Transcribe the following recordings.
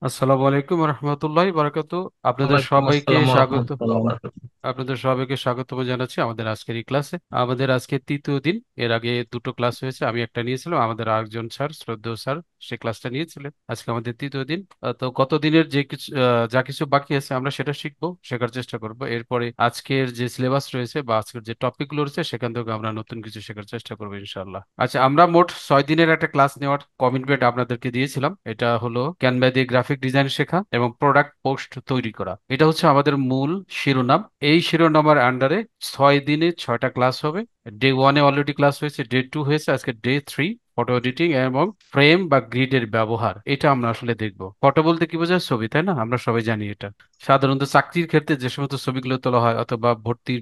আসসালামু আলাইকুম রহমতুল্লাহ বারাকাতু। আপনাদের ওয়ালাইকুম সবাইকে আসসালাম স্বাগত। রহমতুল্লাহ বারাকাতুহ। আপনাদের সবাইকে স্বাগতম জানাচ্ছি আমাদের আজকের এই ক্লাসে। আমাদের আজকে তৃতীয় দিন। এর আগে দুটো ক্লাস হয়েছে, আমি একটা নিয়েছিলাম, আমাদের আরেকজন স্যার, শ্রদ্ধেয় স্যার, সে ক্লাসটা নিয়েছিলেন। আজকে আমাদের তৃতীয় দিন। তো গত দিনের যে কিছু যা কিছু বাকি আছে আমরা সেটা শিখবো, শেখার চেষ্টা করব। এরপরে আজকের যে সিলেবাস রয়েছে বা আজকের যে টপিকগুলো রয়েছে সেখান থেকে আমরা নতুন কিছু শেখার চেষ্টা করবো ইনশাআল্লাহ। আচ্ছা, আমরা মোট 6 দিনের একটা ক্লাস নেওয়ার কমিটমেন্ট আপনাদেরকে দিয়েছিলাম। এটা হলো ক্যানভা দিয়ে গ্রাফিক ডিজাইন শেখা এবং প্রোডাক্ট পোস্ট তৈরি করা। এটা হচ্ছে আমাদের মূল শিরোনাম। এই শিরোনামের আন্ডারে 6 দিনে 6টা ক্লাস হবে। ডে 1-এ অলরেডি ক্লাস হয়েছে, ডে 2 হয়েছে, আজকে ডে 3। ফটো এডিটিং এবং ফ্রেম বা গ্রিডের ব্যবহার, এটা আমরা আসলে দেখব। ফটো বলতে কি বোঝায়? ছবি, তাই না? আমরা সবাই জানি এটা। সাধারণত চাকরির ক্ষেত্রে যে সমস্ত ছবিগুলো তোলা হয় অথবা ভর্তির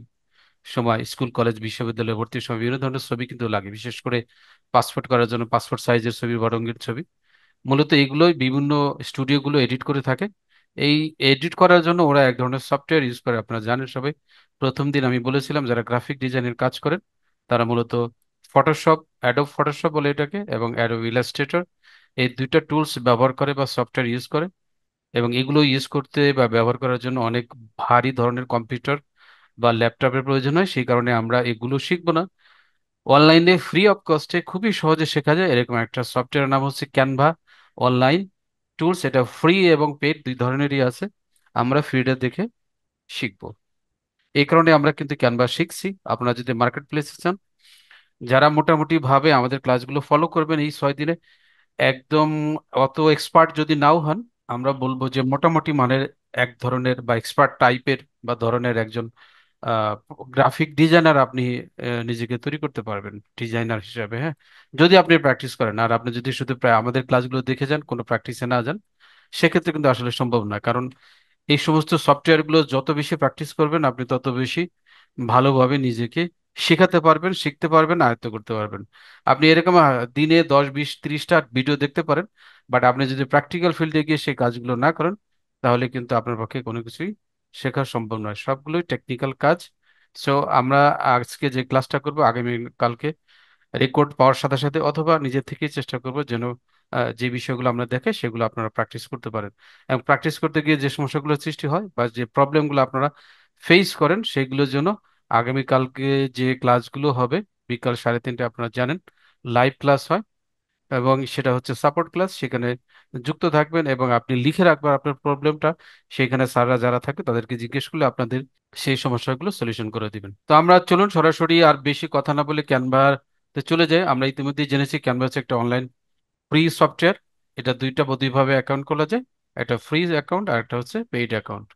সময়, স্কুল কলেজ বিশ্ববিদ্যালয়ে ভর্তির সময় বিভিন্ন ধরনের ছবি কিন্তু লাগে, বিশেষ করে পাসপোর্ট করার জন্য পাসপোর্ট সাইজের ছবি বা রঙের ছবি। মূলত এগুলোই বিভিন্ন স্টুডিওগুলো এডিট করে থাকে। এই এডিট করার জন্য ওরা এক ধরনের সফটওয়্যার ইউজ করে, আপনারা জানেন সবাই। প্রথম দিন আমি বলেছিলাম যারা গ্রাফিক ডিজাইনের কাজ করেন তারা মূলত ফটোশপ, অ্যাডোব ফটোশপ বলে এটাকে, এবং অ্যাডোব ইলাস্ট্রেটর, এই দুইটা টুলস ব্যবহার করে বা সফটওয়্যার ইউজ করে। এবং এগুলো ইউজ করতে বা ব্যবহার করার জন্য অনেক ভারী ধরনের কম্পিউটার বা ল্যাপটপের প্রয়োজন হয়, সেই কারণে আমরা এগুলো শিখবো না। অনলাইনে ফ্রি অফ কস্টে খুবই সহজে শেখা যায় এরকম একটা সফটওয়্যার নাম হচ্ছে ক্যানভা অনলাইন টুলস। এটা ফ্রি এবং পেড দুই ধরনেরই আছে। আমরা ফ্রিটা দেখে শিখবো, এই কারণে আমরা কিন্তু ক্যানভা শিখছি। আপনারা যদি মার্কেট প্লেসে চান, যারা মোটামুটি ভাবে আমাদের ক্লাসগুলো ফলো করবেন এই 6 দিনে, একদম অত এক্সপার্ট যদি নাও হন, আমরা বলবো যে মোটামুটি মানের এক ধরনের বা এক্সপার্ট টাইপের বা ধরনের একজন গ্রাফিক ডিজাইনার আপনি নিজেকে তৈরি করতে পারবেন ডিজাইনার হিসাবে, হ্যাঁ, যদি আপনি প্র্যাকটিস করেন। আর আপনি যদি শুধু প্রায় আমাদের ক্লাসগুলো দেখে যান, কোনো প্র্যাকটিসে না যান, সেক্ষেত্রে কিন্তু আসলে সম্ভব না। কারণ এই সমস্ত সফটওয়্যারগুলো যত বেশি প্র্যাকটিস করবেন আপনি তত বেশি ভালোভাবে নিজেকে শেখাতে পারবেন, শিখতে পারবেন, আয়ত্ত করতে পারবেন। আপনি এরকম দিনে 10, 20, 30টা ভিডিও দেখতে পারেন, বাট আপনি যদি প্র্যাকটিক্যাল ফিল্ডে গিয়ে সেই কাজগুলো না করেন, তাহলে কিন্তু আপনার পক্ষে কোনো কিছুই শেখা সম্ভব নয়। সবগুলোই টেকনিক্যাল কাজ। সো আমরা আজকে যে ক্লাসটা করব, আগামী কালকে রেকর্ড পাওয়ার সাথে সাথে অথবা নিজে থেকেই চেষ্টা করব যেন যে বিষয়গুলো আমরা দেখে সেগুলো আপনারা প্র্যাকটিস করতে পারেন। এবং প্র্যাকটিস করতে গিয়ে যে সমস্যাগুলো সৃষ্টি হয় বা যে প্রবলেমগুলো আপনারা ফেস করেন সেগুলোর জন্য আগামীকালকে যে ক্লাসগুলো হবে বিকাল 3:30 আপনারা জানেন লাইভ ক্লাস হয়, এবং সেটা হচ্ছে সাপোর্ট ক্লাস। সেখানে যুক্ত থাকবেন এবং আপনি লিখে রাখবেন আপনার প্রবলেমটা। সেখানে স্যাররা যারা থাকে তাদেরকে জিজ্ঞেস করলে আপনাদের সেই সমস্যাগুলো সলিউশন করে দিবেন। তো আমরা চলুন সরাসরি আর বেশি কথা না বলে ক্যানভাতে চলে যাই। আমরা ইতিমধ্যেই জেনেছি ক্যানভা হচ্ছে একটা অনলাইন ফ্রি সফটওয়্যার। এটা দুইভাবে অ্যাকাউন্ট খোলা যায়, একটা ফ্রি অ্যাকাউন্ট আর একটা হচ্ছে পেইড অ্যাকাউন্ট।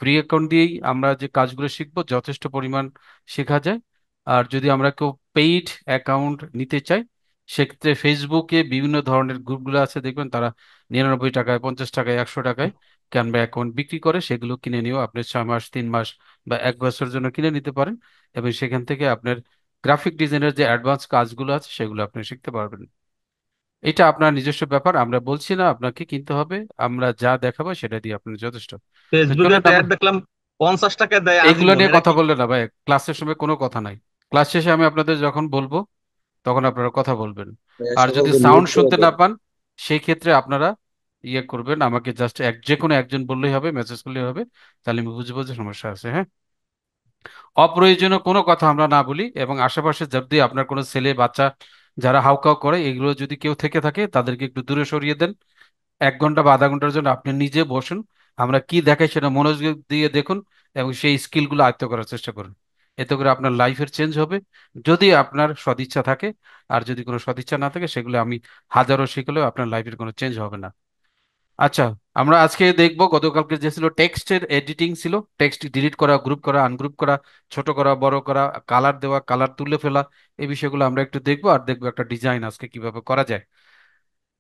ফ্রি অ্যাকাউন্ট দিয়েই আমরা যে কাজগুলো শিখবো যথেষ্ট পরিমাণ শেখা যায়। আর যদি আমরা কেউ পেইড অ্যাকাউন্ট নিতে চাই, সেক্ষেত্রে ফেসবুকে বিভিন্ন ধরনের গ্রুপগুলো আছে, দেখবেন তারা 99 টাকায়, 50 টাকায়, 100 টাকায় ক্যানভা অ্যাকাউন্ট বিক্রি করে। সেগুলো কিনে নিয়েও আপনি 6 মাস, 3 মাস বা 1 বছরের জন্য কিনে নিতে পারেন, এবং সেখান থেকে আপনার গ্রাফিক ডিজাইনের যে অ্যাডভান্স কাজগুলো আছে সেগুলো আপনি শিখতে পারবেন। এটা আপনার নিজস্ব ব্যাপার, আমরা বলছি না আপনাকে কিনতে হবে। আমরা যা দেখাবো সেটা দিয়ে আপনার যথেষ্ট। তো ফেসবুকে চলেন তো আমরা অ্যাড দেখলাম 50 টাকা দেয় এইগুলো আজীবন, নিয়ে এটা কথা কি? বললে না ভাই, ক্লাসের সময় কোনো কথা নাই। ক্লাস শেষে আমি আপনাদের যখন বলবো তখন আপনারা কথা বলবেন। আর যদি সকলকে মিউট সাউন্ড করে শুনতে দেন। না পান, সেই ক্ষেত্রে আপনারা ইয়ে করবেন, আমাকে জাস্ট যে কোনো একজন বললেই হবে, মেসেজ করলেই হবে, তাহলে আমি বুঝবো যে সমস্যা আছে, হ্যাঁ। অপ্রয়োজনীয় কোনো কথা আমরা না বলি, এবং আশেপাশে যদি আপনার কোনো ছেলে বাচ্চা যারা হাউকাউ করে এগুলো যদি কেউ থেকে থাকে তাদেরকে একটু দূরে সরিয়ে দেন। 1 ঘন্টা বা আধা ঘন্টার জন্য আপনি নিজে বসুন, আমরা কি দেখাই সেটা মনোযোগ দিয়ে দেখুন, এবং সেই স্কিলগুলো আয়ত্ত করার চেষ্টা করুন। এতে করে আপনার লাইফের চেঞ্জ হবে, যদি আপনার সদিচ্ছা থাকে। আর যদি কোনো সদিচ্ছা না থাকে, সেগুলো আমি হাজারো শিখলেও আপনার লাইফের কোনো চেঞ্জ হবে না। আচ্ছা, আমরা আজকে দেখব গতকালকে যে ছিল টেক্সটের এডিটিং, ছিল টেক্সট ডিলিট করা, গ্রুপ করা, আনগ্রুপ করা, ছোট করা, বড় করা, কালার দেওয়া, কালার তুলে ফেলা, এই বিষয়গুলো আমরা একটু দেখবো। আর দেখবো একটা ডিজাইন আজকে কিভাবে করা যায়।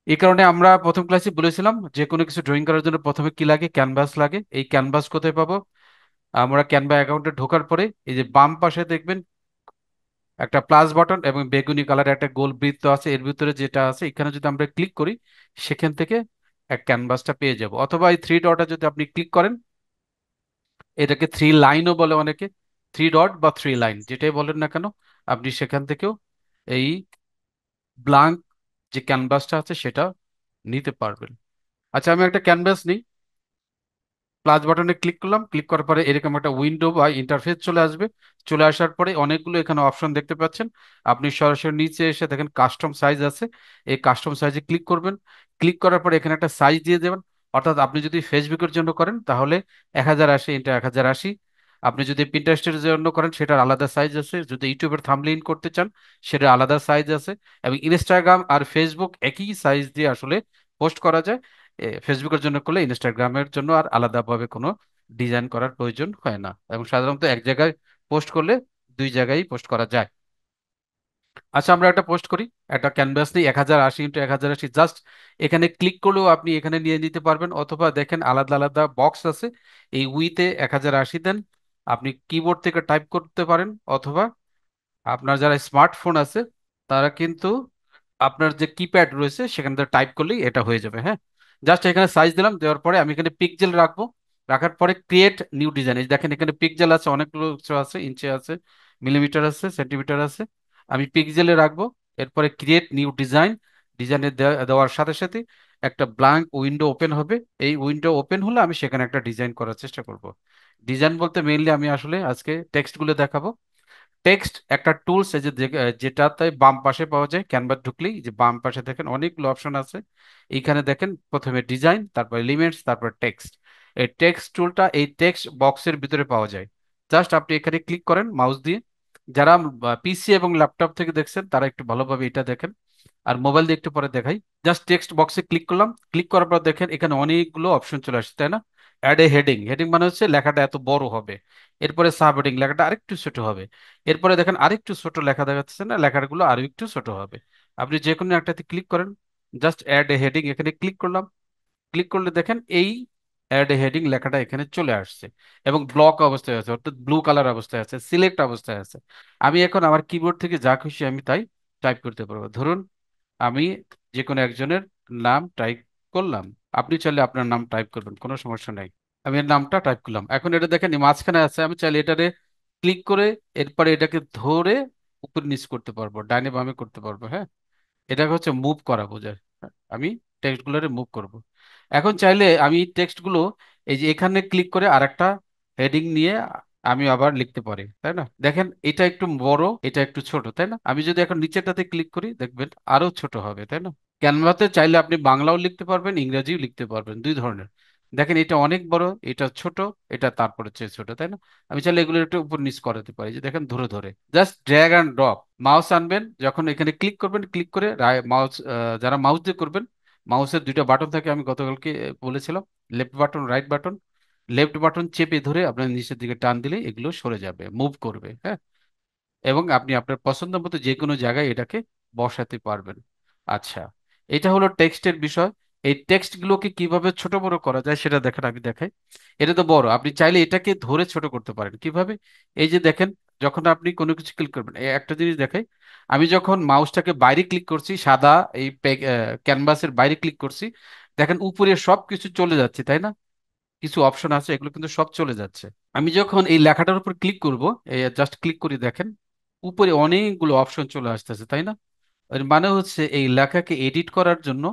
এই কারণে আমরা প্রথম ক্লাসে বলেছিলাম যে কোনো কিছু ড্রয়িং করার জন্য প্রথমে কি লাগে? ক্যানভাস লাগে। এই ক্যানভাস কোথায় পাবো? আমরা ক্যানভা অ্যাকাউন্টে ঢোকার পরে এই যে বাম পাশে দেখবেন একটা প্লাস বাটন এবং বেগুনি কালার একটা গোল বৃত্ত আছে, এর ভিতরে যেটা আছে এখানে যদি আমরা ক্লিক করি, সেখান থেকে এক ক্যানভাসটা পেয়ে যাব। অথবা এই থ্রি ডটে যদি আপনি ক্লিক করেন, এটাকে থ্রি লাইনও বলে অনেকে, থ্রি ডট বা থ্রি লাইন যেটাই বলেন না কেন, আপনি সেখান থেকেও এই ব্লাঙ্ক যে ক্যানভাসটা আছে সেটা নিতে পারবেন। আচ্ছা, আমি একটা ক্যানভাস নিই, প্লাস বাটনে ক্লিক করলাম, ক্লিক করার পরে এরকম একটা উইন্ডো বা ইন্টারফেস চলে আসবে। চলে আসার পরে অনেকগুলো এখানে অপশন দেখতে পাচ্ছেন। আপনি সরাসরি নিচে এসে দেখেন কাস্টম সাইজ আছে, এই কাস্টম সাইজে ক্লিক করবেন। ক্লিক করার পরে এখানে একটা সাইজ দিয়ে দেবেন। অর্থাৎ আপনি যদি ফেসবুকের জন্য করেন তাহলে 1080 × 1080। আপনি যদি পিন্টারেস্টের জন্য করেন সেটার আলাদা সাইজ আছে, যদি ইউটিউবের থাম্বনেইল করতে চান সেটার আলাদা সাইজ আছে। এবং ইনস্টাগ্রাম আর ফেসবুক একই সাইজ দিয়ে আসলে পোস্ট করা যায়। ফেসবুকের জন্য করলে ইনস্টাগ্রামের জন্য আর আলাদাভাবে কোনো ডিজাইন করার প্রয়োজন হয় না, এবং সাধারণত এক জায়গায় পোস্ট করলে দুই জায়গায় পোস্ট করা যায়। আচ্ছা, আমরা একটা পোস্ট করি, একটা ক্যানভাস নিই 1080 × 1080, জাস্ট এখানে ক্লিক করলেও আপনি এখানে নিয়ে নিতে পারবেন, অথবা দেখেন আলাদা আলাদা বক্স আছে। এই উইতে 1080 দেন, আপনি কিবোর্ড থেকে টাইপ করতে পারেন, অথবা আপনার যারা স্মার্টফোন আছে তারা কিন্তু আপনার যে কিপ্যাড রয়েছে সেখান থেকে টাইপ করলেই এটা হয়ে যাবে। হ্যাঁ, জাস্ট এখানে সাইজ দিলাম, দেওয়ার পরে আমি এখানে পিক্সেল রাখবো। রাখার পরে ক্রিয়েট নিউ ডিজাইন, এই দেখেন এখানে পিক্সেল আছে, অনেকগুলো কিছু আছে, ইঞ্চি আছে, মিলিমিটার আছে, সেন্টিমিটার আছে। আমি পিক্সেলে রাখবো। এরপরে ক্রিয়েট নিউ ডিজাইন, ডিজাইনে দেওয়ার সাথে সাথে একটা ব্ল্যাঙ্ক উইন্ডো ওপেন হবে। এই উইন্ডো ওপেন হলে আমি সেখানে একটা ডিজাইন করার চেষ্টা করব। ডিজাইন বলতে মেইনলি আমি আসলে আজকে টেক্সটগুলো দেখাবো। টেক্সট একটা টুলস, এই যে যেটাতে বাম পাশে পাওয়া যায়, ক্যানভা ঢুকলেই যে বাম পাশে দেখেন অনেকগুলো অপশন আছে। এইখানে দেখেন প্রথমে ডিজাইন, তারপর এলিমেন্টস, তারপর টেক্সট। এই টেক্সট টুলটা এই টেক্সট বক্সের ভিতরে পাওয়া যায়। জাস্ট আপনি এখানে ক্লিক করেন মাউস দিয়ে। যারা পিসি এবং ল্যাপটপ থেকে দেখছেন তারা একটু ভালোভাবে এটা দেখেন, আর মোবাইল দিয়ে একটু পরে দেখাই। জাস্ট টেক্সট বক্সে ক্লিক করলাম, ক্লিক করার পর দেখেন এখানে অনেকগুলো অপশন চলে আসছে, তাই না? অ্যাড এ হেডিং, হেডিং মানে হচ্ছে লেখাটা এত বড় হবে। এরপরে সাব হেডিং, লেখাটা আরেকটু ছোট হবে। এরপরে দেখেন আরেকটু ছোট লেখা দেখাচ্ছে না, লেখাগুলো আরো একটু ছোট হবে। আপনি যে কোনো একটাতে ক্লিক করেন, জাস্ট অ্যাড এ হেডিং এখানে ক্লিক করলাম। ক্লিক করলে দেখেন এই অ্যাড হেডিং লেখাটা এখানে চলে আসছে, এবং ব্লক অবস্থায় আছে, অর্থাৎ ব্লু কালার অবস্থায় আছে, সিলেক্ট অবস্থায় আছে। আমি এখন আমার কিবোর্ড থেকে যা খুশি আমি তাই টাইপ করতে পারবো। ধরুন আমি যে কোনো একজনের নাম টাইপ করলাম, আপনি চাইলে আপনার নাম টাইপ করবেন, কোনো সমস্যা নাই। আমি এর নামটা টাইপ করলাম, এখন এটা দেখেন এই মাঝখানে আছে, আমি চাইলে এটারে ক্লিক করে এরপরে এটাকে ধরে উপর নিচ করতে পারবো, ডাইনে বামে করতে পারবো। হ্যাঁ, এটাকে হচ্ছে মুভ করা বোঝায়। আমি টেক্সট গুলোরে মুভ করব। এখন চাইলে আমি টেক্সট গুলো এই যে এখানে ক্লিক করে আরেকটা হেডিং নিয়ে আমি আবার লিখতে পারি, তাই না? দেখেন এটা একটু বড়, এটা একটু ছোট, তাই না? আমি যদি এখন নিচেরটাতে ক্লিক করি দেখবেন আরো ছোট হবে, তাই না? ক্যানভাতে চাইলে আপনি বাংলাও লিখতে পারবেন, ইংরেজিও লিখতে পারবেন, দুই ধরনের। দেখেন এটা অনেক বড়, এটা ছোট, এটা তারপরে চেয়ে ছোট, তাই না? আমি চাইলে এগুলো একটু উপর নিচ করাতে পারি, যে দেখেন ধরে ধরে just drag and drop. Mouse আনবেন, যখন এখানে ক্লিক করবেন, ক্লিক করে মাউস, যারা মাউস দিয়ে করবেন, মাউসের দুইটা বাটন থাকে, আমি গতকালকে বলেছিলাম, left button, right button. Left button চেপে ধরে আপনার নিচের দিকে টান দিলে এগুলো সরে যাবে, মুভ করবে। হ্যাঁ, এবং আপনি আপনার পছন্দ মতো যে কোনো জায়গায় এটাকে বসাতে পারবেন। আচ্ছা, এটা হলো টেক্সটের বিষয়। এই টেক্সট গুলোকে কিভাবে ছোট বড় করা যায় সেটা দেখেন, আমি দেখাই। এটা তো বড়, আপনি চাইলে এটাকে ধরে ছোট করতে পারেন কিভাবে। এই যে দেখেন, যখন আপনি কোনো কিছু ক্লিক করবেন, এই একটা জিনিস দেখাই। আমি যখন মাউসটাকে বাইরে ক্লিক করছি, সাদা এই ক্যানভাসের বাইরে ক্লিক করছি, দেখেন উপরে সব কিছু চলে যাচ্ছে, তাই না? কিছু অপশন আছে এগুলো কিন্তু সব চলে যাচ্ছে। আমি যখন এই লেখাটার উপর ক্লিক করব, এই জাস্ট ক্লিক করে দেখেন উপরে অনেকগুলো অপশন চলে আসতেছে, তাই না? এর মানে হচ্ছে এই লেখাকে এডিট করার জন্য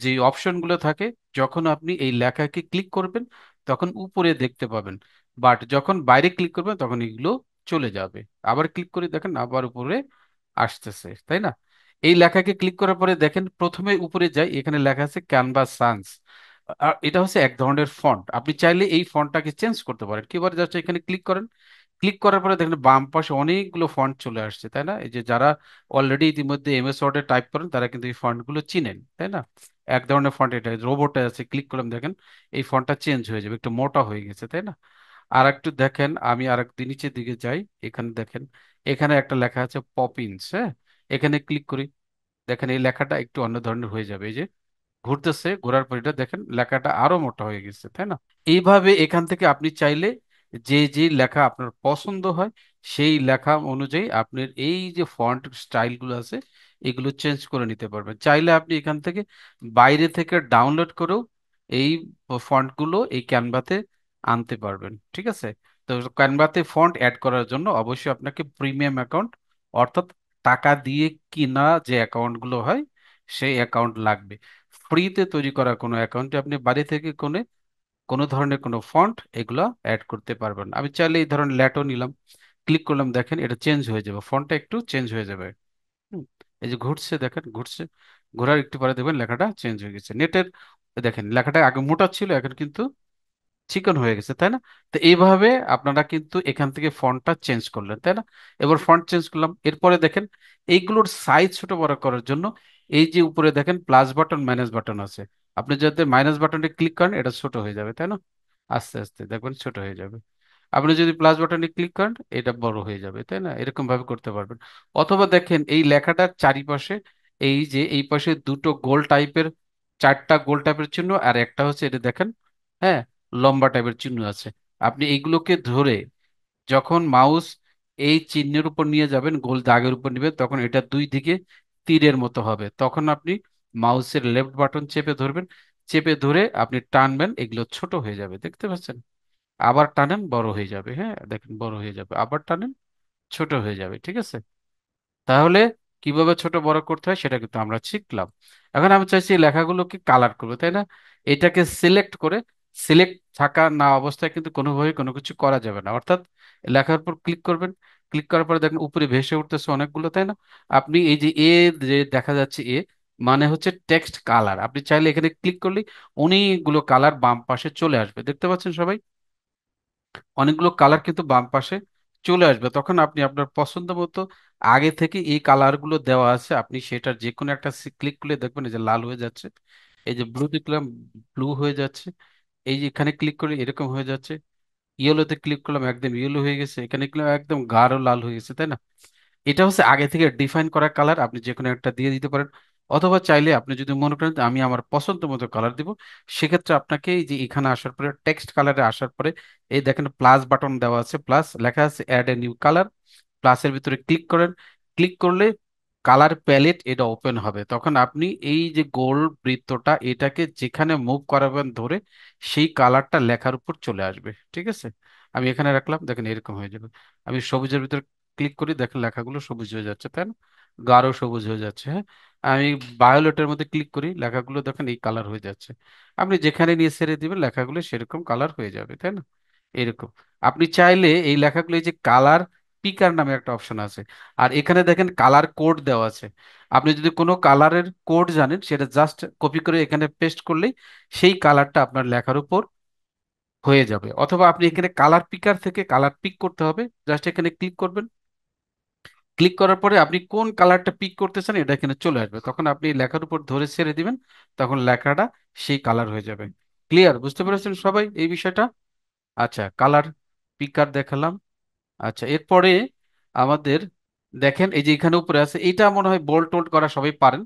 যে অপশনগুলো থাকে, যখন আপনি এই লেখাকে ক্লিক করবেন তখন উপরে দেখতে পাবেন, বাট যখন বাইরে ক্লিক করবেন তখন এগুলো চলে যাবে। আবার ক্লিক করে দেখেন আবার উপরে আসতেছে, তাই না? এই লেখাকে ক্লিক করার পরে দেখেন প্রথমে উপরে যাই, এখানে লেখা আছে ক্যানভাস সান্স। আর এটা হচ্ছে এক ধরনের ফন্ট, আপনি চাইলে এই ফন্টটাকে চেঞ্জ করতে পারেন। কিভাবে? জাস্ট এখানে ক্লিক করেন, ক্লিক করার পরে দেখেন বাম পাশে অনেকগুলো ফন্ট চলে আসছে, তাই না? এই যে যারা অলরেডি ইতিমধ্যে এমএস ওয়ার্ডে টাইপ করেন তারা কিন্তু এই ফন্টগুলো চিনেন, তাই না? এক ধরনের ফন্ট, এটা রোবটে আছে, ক্লিক করলাম দেখেন এই ফন্টটা চেঞ্জ হয়ে যাবে, একটু মোটা হয়ে গেছে, তাই না? আর একটু দেখেন, আমি আর একটু নিচের দিকে যাই, এখানে দেখেন এখানে একটা লেখা আছে পপিন্স। হ্যাঁ, এখানে ক্লিক করি, দেখেন এই লেখাটা একটু অন্য ধরনের হয়ে যাবে। এই যে ঘুরতেছে, ঘোরার পর এটা দেখেন লেখাটা আরো মোটা হয়ে গেছে, তাই না? এইভাবে এখান থেকে আপনি চাইলে যে যে লেখা আপনার পছন্দ হয় সেই লেখা অনুযায়ী আপনার এই যে ফন্ট স্টাইল গুলো আছে এগুলো চেঞ্জ করে নিতে পারবেন। চাইলে আপনি এখান থেকে বাইরে থেকে ডাউনলোড করেও এই ফন্ট গুলো এই ক্যানভাতে আনতে পারবেন, ঠিক আছে? তো ক্যানভাতে ফন্ট অ্যাড করার জন্য অবশ্যই আপনাকে প্রিমিয়াম অ্যাকাউন্ট, অর্থাৎ টাকা দিয়ে কিনা যে অ্যাকাউন্ট গুলো হয় সেই অ্যাকাউন্ট লাগবে। ফ্রিতে তৈরি করা কোনো অ্যাকাউন্টে আপনি বাড়ি থেকে কোনো কোনো ধরনের কোনো ফন্ট এগুলো অ্যাড করতে পারবেন না। আমি চাইলে এই ধরনের ল্যাটো নিলাম, ক্লিক করলাম, দেখেন এটা চেঞ্জ হয়ে যাবে, ফন্টটা একটু চেঞ্জ হয়ে যাবে। হুম, এই যে ঘুরছে, দেখেন ঘুরছে, ঘোরার একটু পরে দেখবেন লেখাটা চেঞ্জ হয়ে গেছে। নেটের দেখেন লেখাটা আগে মোটা ছিল, এখন কিন্তু চিকন হয়ে গেছে, তাই না? তো এইভাবে আপনারা কিন্তু এখান থেকে ফন্টটা চেঞ্জ করলেন, তাই না? এবার ফন্ট চেঞ্জ করলাম, এরপরে দেখেন এইগুলোর সাইজ ছোট বড় করার জন্য এই যে উপরে দেখেন প্লাস বাটন মাইনাস বাটন আছে, আপনি যাতে মাইনাস বাটনে ক্লিক করেন এটা ছোট হয়ে যাবে, তাই না? আস্তে আস্তে দেখবেন ছোট হয়ে যাবে। আপনি যদি প্লাস বাটনে ক্লিক করেন এটা বড় হয়ে যাবে, তাই না? এরকম ভাবে করতে পারবেন। অথবা দেখেন এই লেখাটার চারিপাশে এই যে এই পাশে দুটো গোল টাইপের, চারটা গোল টাইপের চিহ্ন, আর একটা হচ্ছে এটা দেখেন, হ্যাঁ, লম্বা টাইপের চিহ্ন আছে। আপনি এইগুলোকে ধরে যখন মাউস এই চিহ্নের উপর নিয়ে যাবেন, গোল দাগের উপর নেবেন, তখন এটা দুই দিকে তীরের মতো হবে, তখন আপনি মাউসের লেফট বাটন চেপে ধরবেন, চেপে ধরে আপনি টানবেন, এগুলো ছোট হয়ে যাবে, দেখতে পাচ্ছেন? আবার টানেন বড় হয়ে যাবে, হ্যাঁ দেখেন বড় হয়ে যাবে, আবার টানেন ছোট হয়ে যাবে, ঠিক আছে? তাহলে কিভাবে ছোট বড় করতে হয় সেটা কিন্তু আমরা শিখলাম। এখন আমি চাইছি এই লেখাগুলোকে কালার করবো, তাই না? এটাকে সিলেক্ট করে, সিলেক্ট থাকা না অবস্থায় কিন্তু কোনোভাবে কোনো কিছু করা যাবে না, অর্থাৎ লেখার উপর ক্লিক করবেন, ক্লিক করার পরে দেখেন উপরে ভেসে উঠতেছে অনেকগুলো, তাই না? আপনি এই যে এ, যে দেখা যাচ্ছে এ মানে হচ্ছে টেক্সট কালার, আপনি চাইলে এখানে ক্লিক করলেই অনেকগুলো কালার বাম পাশে চলে আসবে, দেখতে পাচ্ছেন সবাই? অনেকগুলো কালার কিন্তু বাম পাশে চলে আসবে, তখন আপনি আপনার পছন্দ মতো আগে থেকে এই কালারগুলো দেওয়া আছে, আপনি সেটার যে কোনো একটা ক্লিক করলে দেখবেন এই যে লাল হয়ে যাচ্ছে, এই যে ব্লু দেখলাম ব্লু হয়ে যাচ্ছে, এই যে এখানে ক্লিক করে এরকম হয়ে যাচ্ছে, ইয়েলোতে ক্লিক করলাম একদম ইয়েলো হয়ে গেছে, এখানে ক্লিক একদম গাঢ় লাল হয়ে গেছে, তাই না? এটা হচ্ছে আগে থেকে ডিফাইন করা কালার, আপনি যে কোনো একটা দিয়ে দিতে পারেন। অথবা চাইলে আপনি যদি মনে করেন যে আমি আমার পছন্দ মতো কালার দিব, সেক্ষেত্রে আপনাকে এই যে এখানে আসার পরে টেক্সট কালারে আসার পরে এই দেখেন প্লাস বাটন দেওয়া আছে, প্লাস লেখা আছে অ্যাড এ নিউ কালার, প্লাসের ভিতরে ক্লিক করেন, ক্লিক করলে কালার প্যালেট এটা ওপেন হবে, তখন আপনি এই যে গোল বৃত্তটা এটাকে যেখানে মুভ করাবেন ধরে সেই কালারটা লেখার উপর চলে আসবে, ঠিক আছে? আমি এখানে রাখলাম, দেখেন এরকম হয়ে যাবে। আমি সবুজের ভিতরে ক্লিক করি, দেখেন লেখাগুলো সবুজ হয়ে যাচ্ছে, তাই না? গাঢ় সবুজ হয়ে যাচ্ছে, হ্যাঁ। আমি ভায়োলেটের মধ্যে ক্লিক করি, লেখাগুলো দেখেন এই কালার হয়ে যাচ্ছে। আপনি যেখানে নিয়ে ছেড়ে দিবেন লেখাগুলো সেরকম কালার হয়ে যাবে, তাই না? এরকম আপনি চাইলে এই লেখাগুলো, এই যে কালার পিকার নামে একটা অপশন আছে, আর এখানে দেখেন কালার কোড দেওয়া আছে, আপনি যদি কোনো কালারের কোড জানেন সেটা জাস্ট কপি করে এখানে পেস্ট করলেই সেই কালারটা আপনার লেখার উপর হয়ে যাবে। অথবা আপনি এখানে কালার পিকার থেকে কালার পিক করতে হবে, জাস্ট এখানে ক্লিক করবেন, ক্লিক করার পরে আপনি কোন কালারটা পিক করতে চান এটা এখানে চলে আসবে, তখন আপনি লেখার উপর ধরে ছেড়ে দিবেন, তখন লেখাটা সেই কালার হয়ে যাবে। ক্লিয়ার? বুঝতে পেরেছেন সবাই এই বিষয়টা? আচ্ছা, কালার পিকার দেখালাম। আচ্ছা, এরপরে আমাদের দেখেন এই যে এখানে উপরে আছে, এটা মনে হয় বোল্ড টোল্ড করা সবাই পারেন,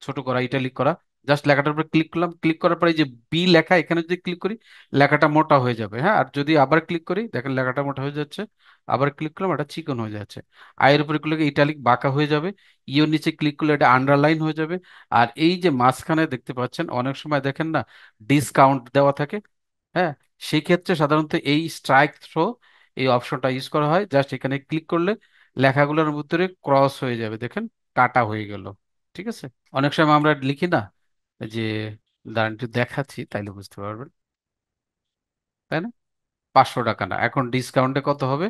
ছোট করা, ইটালিক করা। জাস্ট লেখাটার উপর ক্লিক করলাম, ক্লিক করার পরে এই যে বি লেখা এখানে যদি ক্লিক করি লেখাটা মোটা হয়ে যাবে, হ্যাঁ। আর যদি আবার ক্লিক করি দেখেন লেখাটা মোটা হয়ে যাচ্ছে, আবার ক্লিক করলাম এটা চিকন হয়ে যাচ্ছে। আয়ের উপরে ক্লিক করলে ইটালিক বাঁকা হয়ে যাবে, ইওর নিচে ক্লিক করলে এটা আন্ডারলাইন হয়ে যাবে। আর এই যে মাঝখানে দেখতে পাচ্ছেন অনেক সময় দেখেন না ডিসকাউন্ট দেওয়া থাকে, হ্যাঁ, সেই ক্ষেত্রে সাধারণত এই স্ট্রাইক থ্রো এই অপশনটা ইউজ করা হয়, জাস্ট এখানে ক্লিক করলে লেখাগুলোর ভিতরে ক্রস হয়ে যাবে, দেখেন কাটা হয়ে গেল, ঠিক আছে? অনেক সময় আমরা লিখি না যে, দাঁড়ান একটু দেখাচ্ছি তাইলে বুঝতে পারবেন, তাই না? 500 টাকা না, এখন ডিসকাউন্টে কত হবে?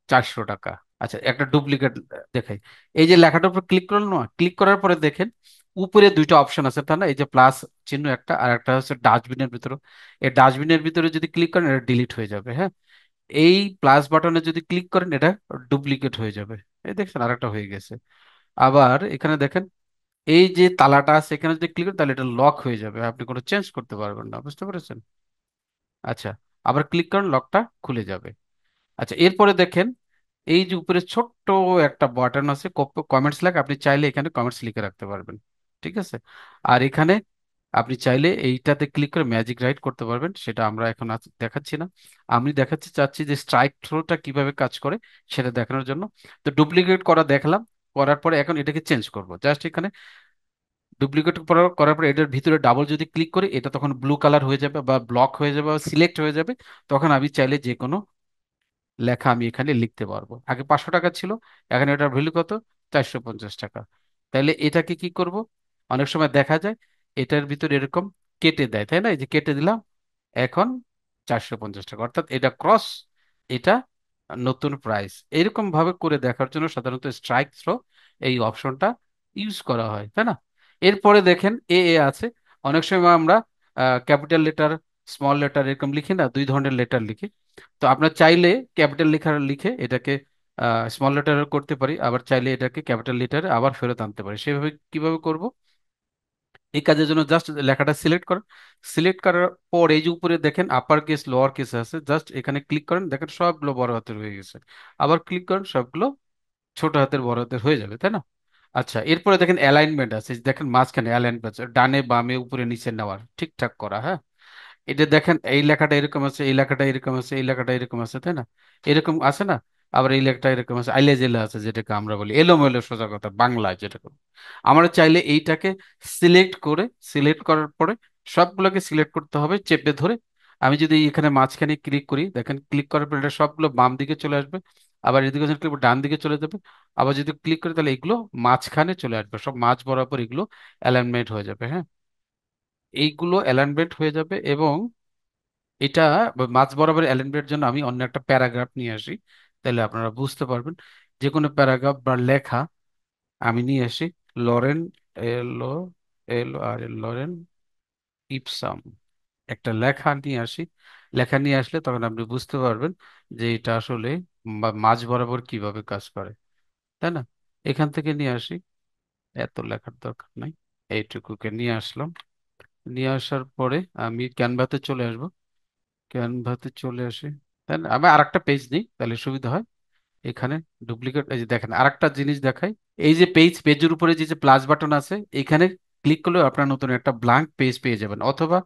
400 টাকা। আচ্ছা, একটা ডুপ্লিকেট দেখাই। এই যে লেখাটার উপর ক্লিক করলেন না, ক্লিক করার পরে দেখেন উপরে দুইটা অপশন আছে, তাই না? এই যে প্লাস চিহ্ন একটা, আর একটা হচ্ছে ডাস্টবিনের ভিতরে, এই ডাস্টবিনের ভিতরে যদি ক্লিক করেন এটা ডিলিট হয়ে যাবে, হ্যাঁ। এই প্লাস বাটনে যদি ক্লিক করেন এটা ডুপ্লিকেট হয়ে যাবে। এই দেখছেন আরেকটা হয়ে গেছে। আবার এখানে দেখেন এই যে তালাটা আছে এখানে যদি ক্লিক করেন তাহলে এটা লক হয়ে যাবে, আপনি কোনো চেঞ্জ করতে পারবেন না, বুঝতে পেরেছেন? আচ্ছা, আবার ক্লিক করেন লকটা খুলে যাবে। আচ্ছা, এরপরে দেখেন এই যে উপরে ছোট্ট একটা বাটন আছে কমেন্টস লেখা, আপনি চাইলে এখানে কমেন্টস লিখে রাখতে পারবেন, ঠিক আছে? আর এখানে আপনি চাইলে এইটাতে ক্লিক করে ম্যাজিক রাইট করতে পারবেন, সেটা আমরা এখন দেখাচ্ছি না। আমি দেখাচ্ছি চাচ্ছি যে স্ট্রাইক থ্রোটা কিভাবে কাজ করে সেটা দেখানোর জন্য। তো ডুপ্লিকেট করা দেখালাম, করার পরে এখন এটাকে চেঞ্জ করব, জাস্ট এখানে ডুপ্লিকেট করার পরে এটার ভিতরে ডাবল যদি ক্লিক করি এটা তখন ব্লু কালার হয়ে যাবে বা ব্লক হয়ে যাবে বা সিলেক্ট হয়ে যাবে, তখন আমি চাইলে যে কোনো লেখা আমি এখানে লিখতে পারবো। আগে 500 টাকা ছিল, এখন এটার ভ্যালু কত? 450 টাকা। তাহলে এটাকে কি করব? অনেক সময় দেখা যায় এটার ভিতরে এরকম কেটে দেয়, তাই না? এই যে কেটে দিলাম, এখন 450 টাকা, অর্থাৎ এটা ক্রস, এটা নতুন প্রাইস। এরকম ভাবে করে দেখার জন্য সাধারণত স্ট্রাইক থ্রো এই অপশনটা ইউজ করা হয়, তাই না? এরপরে দেখেন এ এ আছে। অনেক সময় আমরা ক্যাপিটাল লেটার, স্মল লেটার এরকম লিখি না, দুই ধরনের লেটার লিখি। তো আপনার চাইলে ক্যাপিটাল লেখার লিখে এটাকে স্মল লেটারে করতে পারি, আবার চাইলে এটাকে ক্যাপিটাল লেটারে আবার ফেরত আনতে পারি। সেভাবে কিভাবে করব? এই কাজের জন্য জাস্ট লেখাটা সিলেক্ট করেন। সিলেক্ট করার পর এই যে উপরে দেখেন আপার কেস লোয়ার কেস আছে, জাস্ট এখানে ক্লিক করেন, দেখেন সবগুলো বড় হাতের হয়ে গেছে। আবার ক্লিক করেন, সবগুলো ছোট হাতের বড় হাতের হয়ে যাবে, তাই না? আচ্ছা, এরপরে দেখেন অ্যালাইনমেন্ট আছে, এই যে দেখেন মাঝখানে অ্যালাইনমেন্ট আছে, ডানে বামে উপরে নিচে নেওয়ার ঠিকঠাক করা, হ্যাঁ। এটা দেখেন এই লেখাটা এরকম আছে, এই লেখাটা এরকম আছে, এই লেখাটা এরকম আছে, তাই না? এরকম আছে না? আবার এই লেখাটা এরকম আছে, আইলে জেলা আছে, যেটাকে আমরা বলি এলোমেলো, সোজা কথা বাংলায় যেটা। আমরা চাইলে এইটাকে সিলেক্ট করে, সিলেক্ট করার পরে সবগুলোকে সিলেক্ট করতে হবে চেপে ধরে। আমি যদি এখানে মাঝখানে ক্লিক করি, দেখেন ক্লিক করার পর এটা সবগুলো বাম দিকে চলে আসবে। আবার এদিকে যদি ক্লিক ডান দিকে চলে যাবে। আবার যদি ক্লিক করি তাহলে এগুলো মাঝখানে চলে আসবে, সব মাঝ বরাবর এগুলো অ্যালাইনমেন্ট হয়ে যাবে, হ্যাঁ। এইগুলো অ্যালাইনমেন্ট হয়ে যাবে, এবং এটা মাঝ বরাবর অ্যালাইনমেন্টের জন্য আমি অন্য একটা প্যারাগ্রাফ নিয়ে আসি, তাহলে আপনারা বুঝতে পারবেন। যে কোনো প্যারাগ্রাফ বা লেখা আমি নিয়ে আসি। লরেন, এল ও এল আর এল, লরেন ইপসাম, একটা লেখা নিয়ে আসি। লেখা নিয়ে আসলে তখন আপনি বুঝতে পারবেন যে এটা আসলে মাঝ বরাবর কিভাবে কাজ করে, তাই না? এখান থেকে নিয়ে আসি, এত লেখার দরকার নাই, এইটুকুকে নিয়ে আসলাম। নিয়ে আসার পরে আমি ক্যানভাতে চলে আসব। ক্যানভাতে চলে আসি, তাই না? আমি আরেকটা পেজ নিই, তাহলে সুবিধা হয়। এখানে ডুপ্লিকেট, এই যে দেখেন আরেকটা জিনিস দেখাই। এই যে পেজের উপরে যে যে প্লাস বাটন আছে, এখানে ক্লিক করলে আপনার নতুন একটা ব্ল্যাঙ্ক পেজ পেয়ে যাবেন, অথবা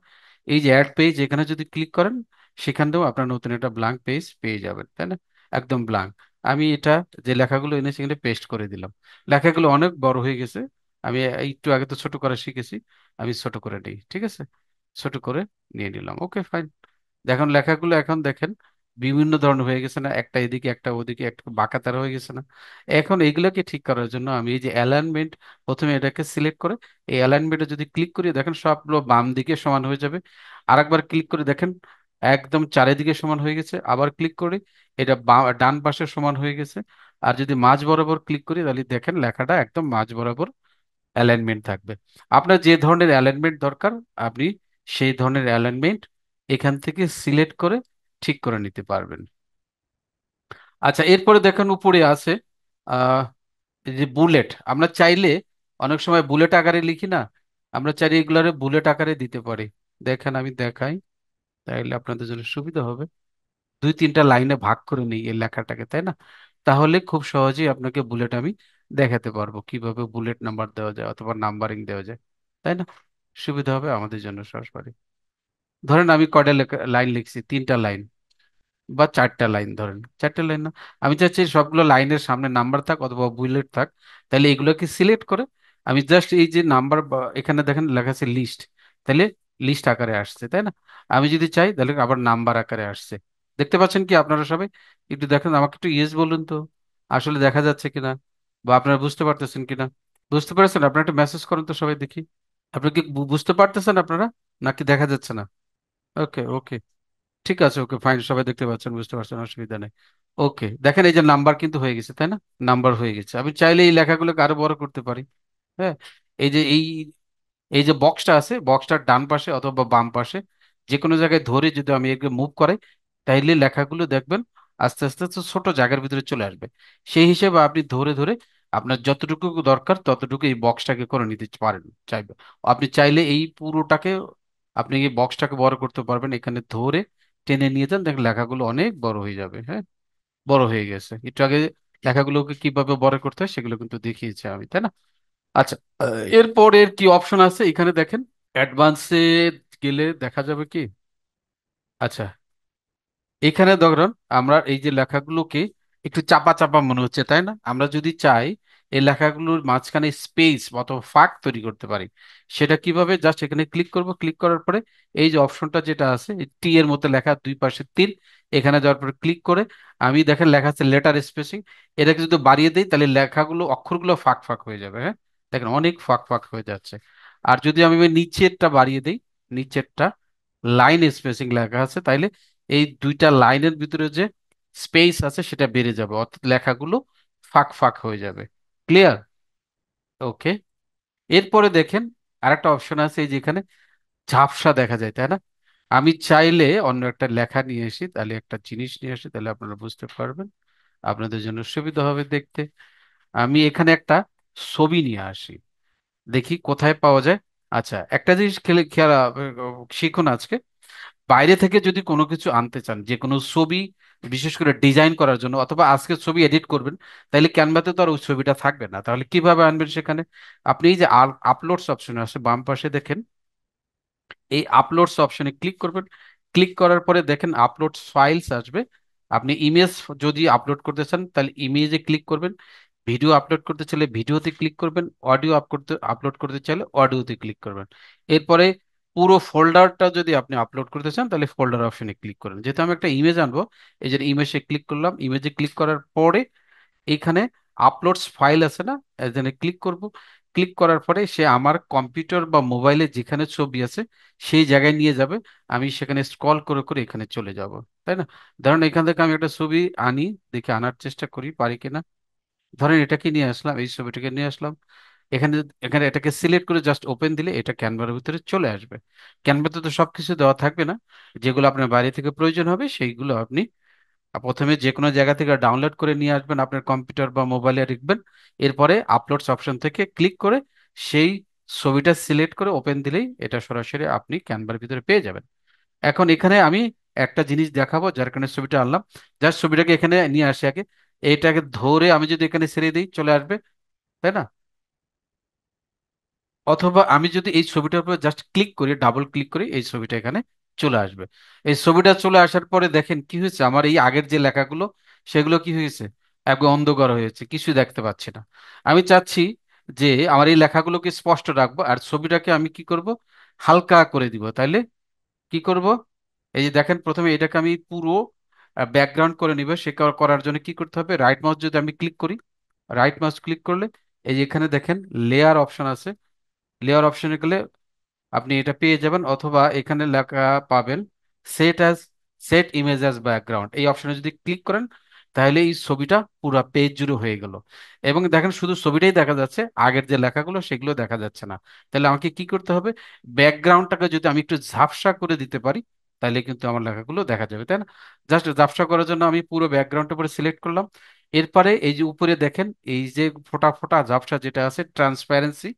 এই যে অ্যাড পেজ, এখানে যদি ক্লিক করেন সেখানেও আপনার নতুন একটা ব্ল্যাঙ্ক পেজ পেয়ে যাবেন, তাই না? একদম ব্ল্যাঙ্ক। আমি এটা যে লেখাগুলো এনে সেখানে পেস্ট করে দিলাম। লেখাগুলো অনেক বড় হয়ে গেছে, আমি একটু আগে তো ছোট করা শিখেছি, আমি ছোট করে নিই, ঠিক আছে? ছোট করে নিয়ে নিলাম, ওকে ফাইন। দেখুন লেখাগুলো এখন দেখেন বিভিন্ন ধরনের হয়ে গেছে না, একটা এদিকে একটা ওদিকে, একটা বাঁকা তারা হয়ে গেছে না? এখন এইগুলোকে ঠিক করার জন্য আমি এই যে অ্যালাইনমেন্ট, প্রথমে এটাকে সিলেক্ট করে এই অ্যালাইনমেন্টে যদি ক্লিক করি, দেখেন সবগুলো বাম দিকে সমান হয়ে যাবে। আরেকবার ক্লিক করে দেখেন একদম চারিদিকে সমান হয়ে গেছে। আবার ক্লিক করি, এটা ডান পাশে সমান হয়ে গেছে। আর যদি মাঝ বরাবর ক্লিক করি তাহলে দেখেন লেখাটা একদম মাঝ বরাবর অ্যালাইনমেন্ট থাকবে। আপনার যে ধরনের অ্যালাইনমেন্ট দরকার, আপনি সেই ধরনের অ্যালাইনমেন্ট এখান থেকে সিলেক্ট করে ঠিক করে নিতে পারবেন। আচ্ছা, এরপরে দেখেন উপরে আছে আহ এই যে বুলেট, আমরা চাইলে অনেক সময় বুলেট আকারে লিখি না, আমরা চাইলে এগুলারে বুলেট আকারে দিতে পারি। দেখেন আমি দেখাই, তাইলে আপনাদের জন্য সুবিধা হবে। দুই তিনটা লাইনে ভাগ করে নিই এই লেখাটাকে, তাই না? তাহলে খুব সহজেই আপনাকে বুলেট আমি দেখাতে পারবো কিভাবে বুলেট নাম্বার দেওয়া যায় অথবা নাম্বারিং দেওয়া যায়, তাই না? সুবিধা হবে আমাদের জন্য সরাসরি। ধরেন আমি কয়টা লাইন লিখছি, তিনটা লাইন বা চারটা লাইন, ধরেন চারটা লাইন না, আমি চাচ্ছি সবগুলো লাইনের সামনে নাম্বার থাক অথবা বুলেট থাক। তাহলে এগুলোকে সিলেক্ট করে আমি জাস্ট এই যে নাম্বার, এখানে দেখেন লেখা আছে লিস্ট, তাহলে লিস্ট আকারে আসছে, তাই না? আমি যদি চাই তাহলে আবার নাম্বার আকারে আসছে। দেখতে পাচ্ছেন কি আপনারা সবাই? একটু দেখেন, আমাকে একটু ইয়েস বলুন তো, আসলে দেখা যাচ্ছে কিনা, বা আপনারা বুঝতে পারতেছেন কিনা। বুঝতে পারছেন? আপনারা একটা মেসেজ করেন তো সবাই দেখি। আপনি কি বুঝতে পারতেছেন আপনারা, নাকি দেখা যাচ্ছে না? ওকে ওকে, ঠিক আছে, ওকে ফাইন, সবাই দেখতে পাচ্ছেন, বুঝতে পারছেন, অসুবিধা নেই। ওকে, দেখেন এই যে নাম্বার কিন্তু হয়ে গেছে, তাই না? নাম্বার হয়ে গেছে। আমি চাইলে এই লেখাগুলোকে আরো বড় করতে পারি, হ্যাঁ। এই যে এই যে বক্সটা আছে, বক্সটার ডান পাশে অথবা বাম পাশে যে কোনো জায়গায় ধরে যদি আমি এগুলো মুভ করাই, তাইলে লেখাগুলো দেখবেন আস্তে আস্তে আস্তে ছোট জায়গার ভিতরে চলে আসবে। সেই হিসেবে আপনি ধরে ধরে আপনার যতটুকু দরকার ততটুকু এই বক্সটাকে করে নিতে পারেন, চাইবে। আপনি চাইলে এই পুরোটাকে, আপনি এই বক্সটাকে বড় করতে পারবেন, এখানে ধরে টেনে নিয়ে যান, দেখেন লেখাগুলো অনেক বড় হয়ে যাবে, হ্যাঁ। বড় হয়ে গেছে একটু আগে। লেখাগুলোকে কিভাবে বড় করতে হয় সেগুলো কিন্তু দেখিয়েছি আমি, তাই না? আচ্ছা, এরপর এর কি অপশন আছে এখানে দেখেন, অ্যাডভান্সে গেলে দেখা যাবে কি। আচ্ছা, এখানে ধরুন আমরা এই যে লেখাগুলোকে একটু চাপা চাপা মনে হচ্ছে, তাই না? আমরা যদি চাই এই লেখাগুলোর মাঝখানে স্পেস অথবা ফাঁক তৈরি করতে পারি। সেটা কিভাবে? জাস্ট এখানে ক্লিক করব, ক্লিক করার পরে এই যে অপশনটা যেটা আছে টি এর মধ্যে লেখা, দুই পাশে তীর, এখানে যাওয়ার পরে ক্লিক করে আমি দেখেন লেখা আছে লেটার স্পেসিং, এটাকে যদি বাড়িয়ে দিই তাহলে লেখাগুলো, অক্ষরগুলো ফাঁক ফাঁক হয়ে যাবে, হ্যাঁ। দেখেন অনেক ফাঁক ফাঁক হয়ে যাচ্ছে। আর যদি আমি ওই নিচেরটা বাড়িয়ে দিই, নিচেরটা লাইন স্পেসিং লেখা আছে, তাইলে এই দুইটা লাইনের ভিতরে যে স্পেস আছে সেটা বেড়ে যাবে, অর্থাৎ লেখাগুলো ফাঁক ফাঁক হয়ে যাবে। ক্লিয়ার? ওকে। এরপরে দেখেন আরেকটা অপশন আছে, এই যেখানে ঝাপসা দেখা যায়, তাই না? আমি চাইলে অন্য একটা লেখা নিয়ে আসি, তাহলে একটা জিনিস নিয়ে আসি, তাহলে আপনারা বুঝতে পারবেন, আপনাদের জন্য সুবিধা হবে দেখতে। আমি এখানে একটা ছবি নিয়ে আসি, দেখি কোথায় পাওয়া যায়। আচ্ছা, একটা জিনিস খেয়াল শিখুন আজকে। বাইরে থেকে যদি কোনো কিছু আনতে চান, যে কোনো ছবি বিশেষ করে ডিজাইন করার জন্য, অথবা আজকে ছবি এডিট করবেন, তাহলে ক্যানভাতে তো আর ওই ছবিটা থাকবে না, তাহলে কিভাবে আনবেন সেখানে? আপনি এই যে আপলোডস অপশন আছে বাম পাশে দেখেন, এই আপলোডস অপশনে ক্লিক করবেন। ক্লিক করার পরে দেখেন আপলোডস ফাইলস আসবে। আপনি ইমেজ যদি আপলোড করতে চান তাহলে ইমেজে ক্লিক করবেন, ভিডিও আপলোড করতে চাইলে ভিডিওতে ক্লিক করবেন, অডিও আপলোড করতে চাইলে অডিওতে ক্লিক করবেন। এরপরে পুরো ফোল্ডারটা যদি আপনি আপলোড করতে চান তাহলে ফোল্ডার অপশনে ক্লিক করুন। যেহেতু আমি একটা ইমেজ আনবো, এই যে ইমেজে ক্লিক করলাম, ইমেজে ক্লিক করার পরে এইখানে আপলোডস ফাইল আছে না, এখানে ক্লিক করব। ক্লিক করার পরে সে আমার কম্পিউটার বা মোবাইলে যেখানে ছবি আছে সেই জায়গায় নিয়ে যাবে। আমি সেখানে স্ক্রল করে করে এখানে চলে যাব, তাই না? ধরেন এখান থেকে আমি একটা ছবি আনি, দেখে আনার চেষ্টা করি পারি কিনা। ধরেন এটাকে নিয়ে আসলাম, এই ছবিটাকে নিয়ে আসলাম এখানে। এখানে এটাকে সিলেক্ট করে জাস্ট ওপেন দিলে এটা ক্যানভার ভিতরে চলে আসবে। ক্যানভাতে তো সবকিছু দেওয়া থাকবে না, যেগুলো আপনার বাইরে থেকে প্রয়োজন হবে সেইগুলো আপনি প্রথমে যে কোনো জায়গা থেকে ডাউনলোড করে নিয়ে আসবেন, আপনার কম্পিউটার বা মোবাইলে রাখবেন। এরপরে আপলোডস অপশন থেকে ক্লিক করে সেই ছবিটা সিলেক্ট করে ওপেন দিলেই এটা সরাসরি আপনি ক্যানভার ভিতরে পেয়ে যাবেন। এখন এখানে আমি একটা জিনিস দেখাবো, যার কারণে ছবিটা আনলাম। জাস্ট ছবিটাকে এখানে নিয়ে আসি আগে, এইটাকে ধরে আমি যদি এখানে ছেড়ে দিই চলে আসবে, তাই না? অথবা আমি যদি এই ছবিটার উপর জাস্ট ক্লিক করি, ডাবল ক্লিক করি, এই ছবিটা এখানে চলে আসবে। এই ছবিটা চলে আসার পরে দেখেন কি হয়েছে, আমার এই আগের যে লেখাগুলো সেগুলো কি হয়েছে, একদম অন্ধকার হয়েছে, কিছু দেখতে পাচ্ছি না। আমি চাচ্ছি যে আমার এই লেখাগুলোকে স্পষ্ট রাখবো, আর ছবিটাকে আমি কি করব, হালকা করে দিব। তাইলে কি করব, এই যে দেখেন প্রথমে এটাকে আমি পুরো ব্যাকগ্রাউন্ড করে নিব। করার জন্য কি করতে হবে, রাইট মাউস যদি আমি ক্লিক করি, রাইট মাউস ক্লিক করলে এই যে এখানে দেখেন লেয়ার অপশন আছে, লেয়ার অপশনে গেলে আপনি এটা পেয়ে যাবেন, অথবা এখানে লেখা পাবেন set as, set image as background, এই অপশনে যদি ক্লিক করেন তাহলে এই ছবিটা পুরো পেজ জুড়ে হয়ে গেল। এবং দেখেন শুধু ছবিটাই দেখা যাচ্ছে, আগের যে লেখাগুলো সেগুলো দেখা যাচ্ছে না। তাহলে আমাকে কি করতে হবে, ব্যাকগ্রাউন্ডটাকে যদি আমি একটু ঝাপসা করে দিতে পারি তাহলে কিন্তু আমার লেখাগুলো দেখা যাবে, তাই না? জাস্ট ঝাপসা করার জন্য আমি পুরো ব্যাকগ্রাউন্ডের উপরে সিলেক্ট করলাম। এরপরে এই যে উপরে দেখেন এই যে ফোটা ফোটা ঝাপসা যেটা আছে ট্রান্সপারেন্সি,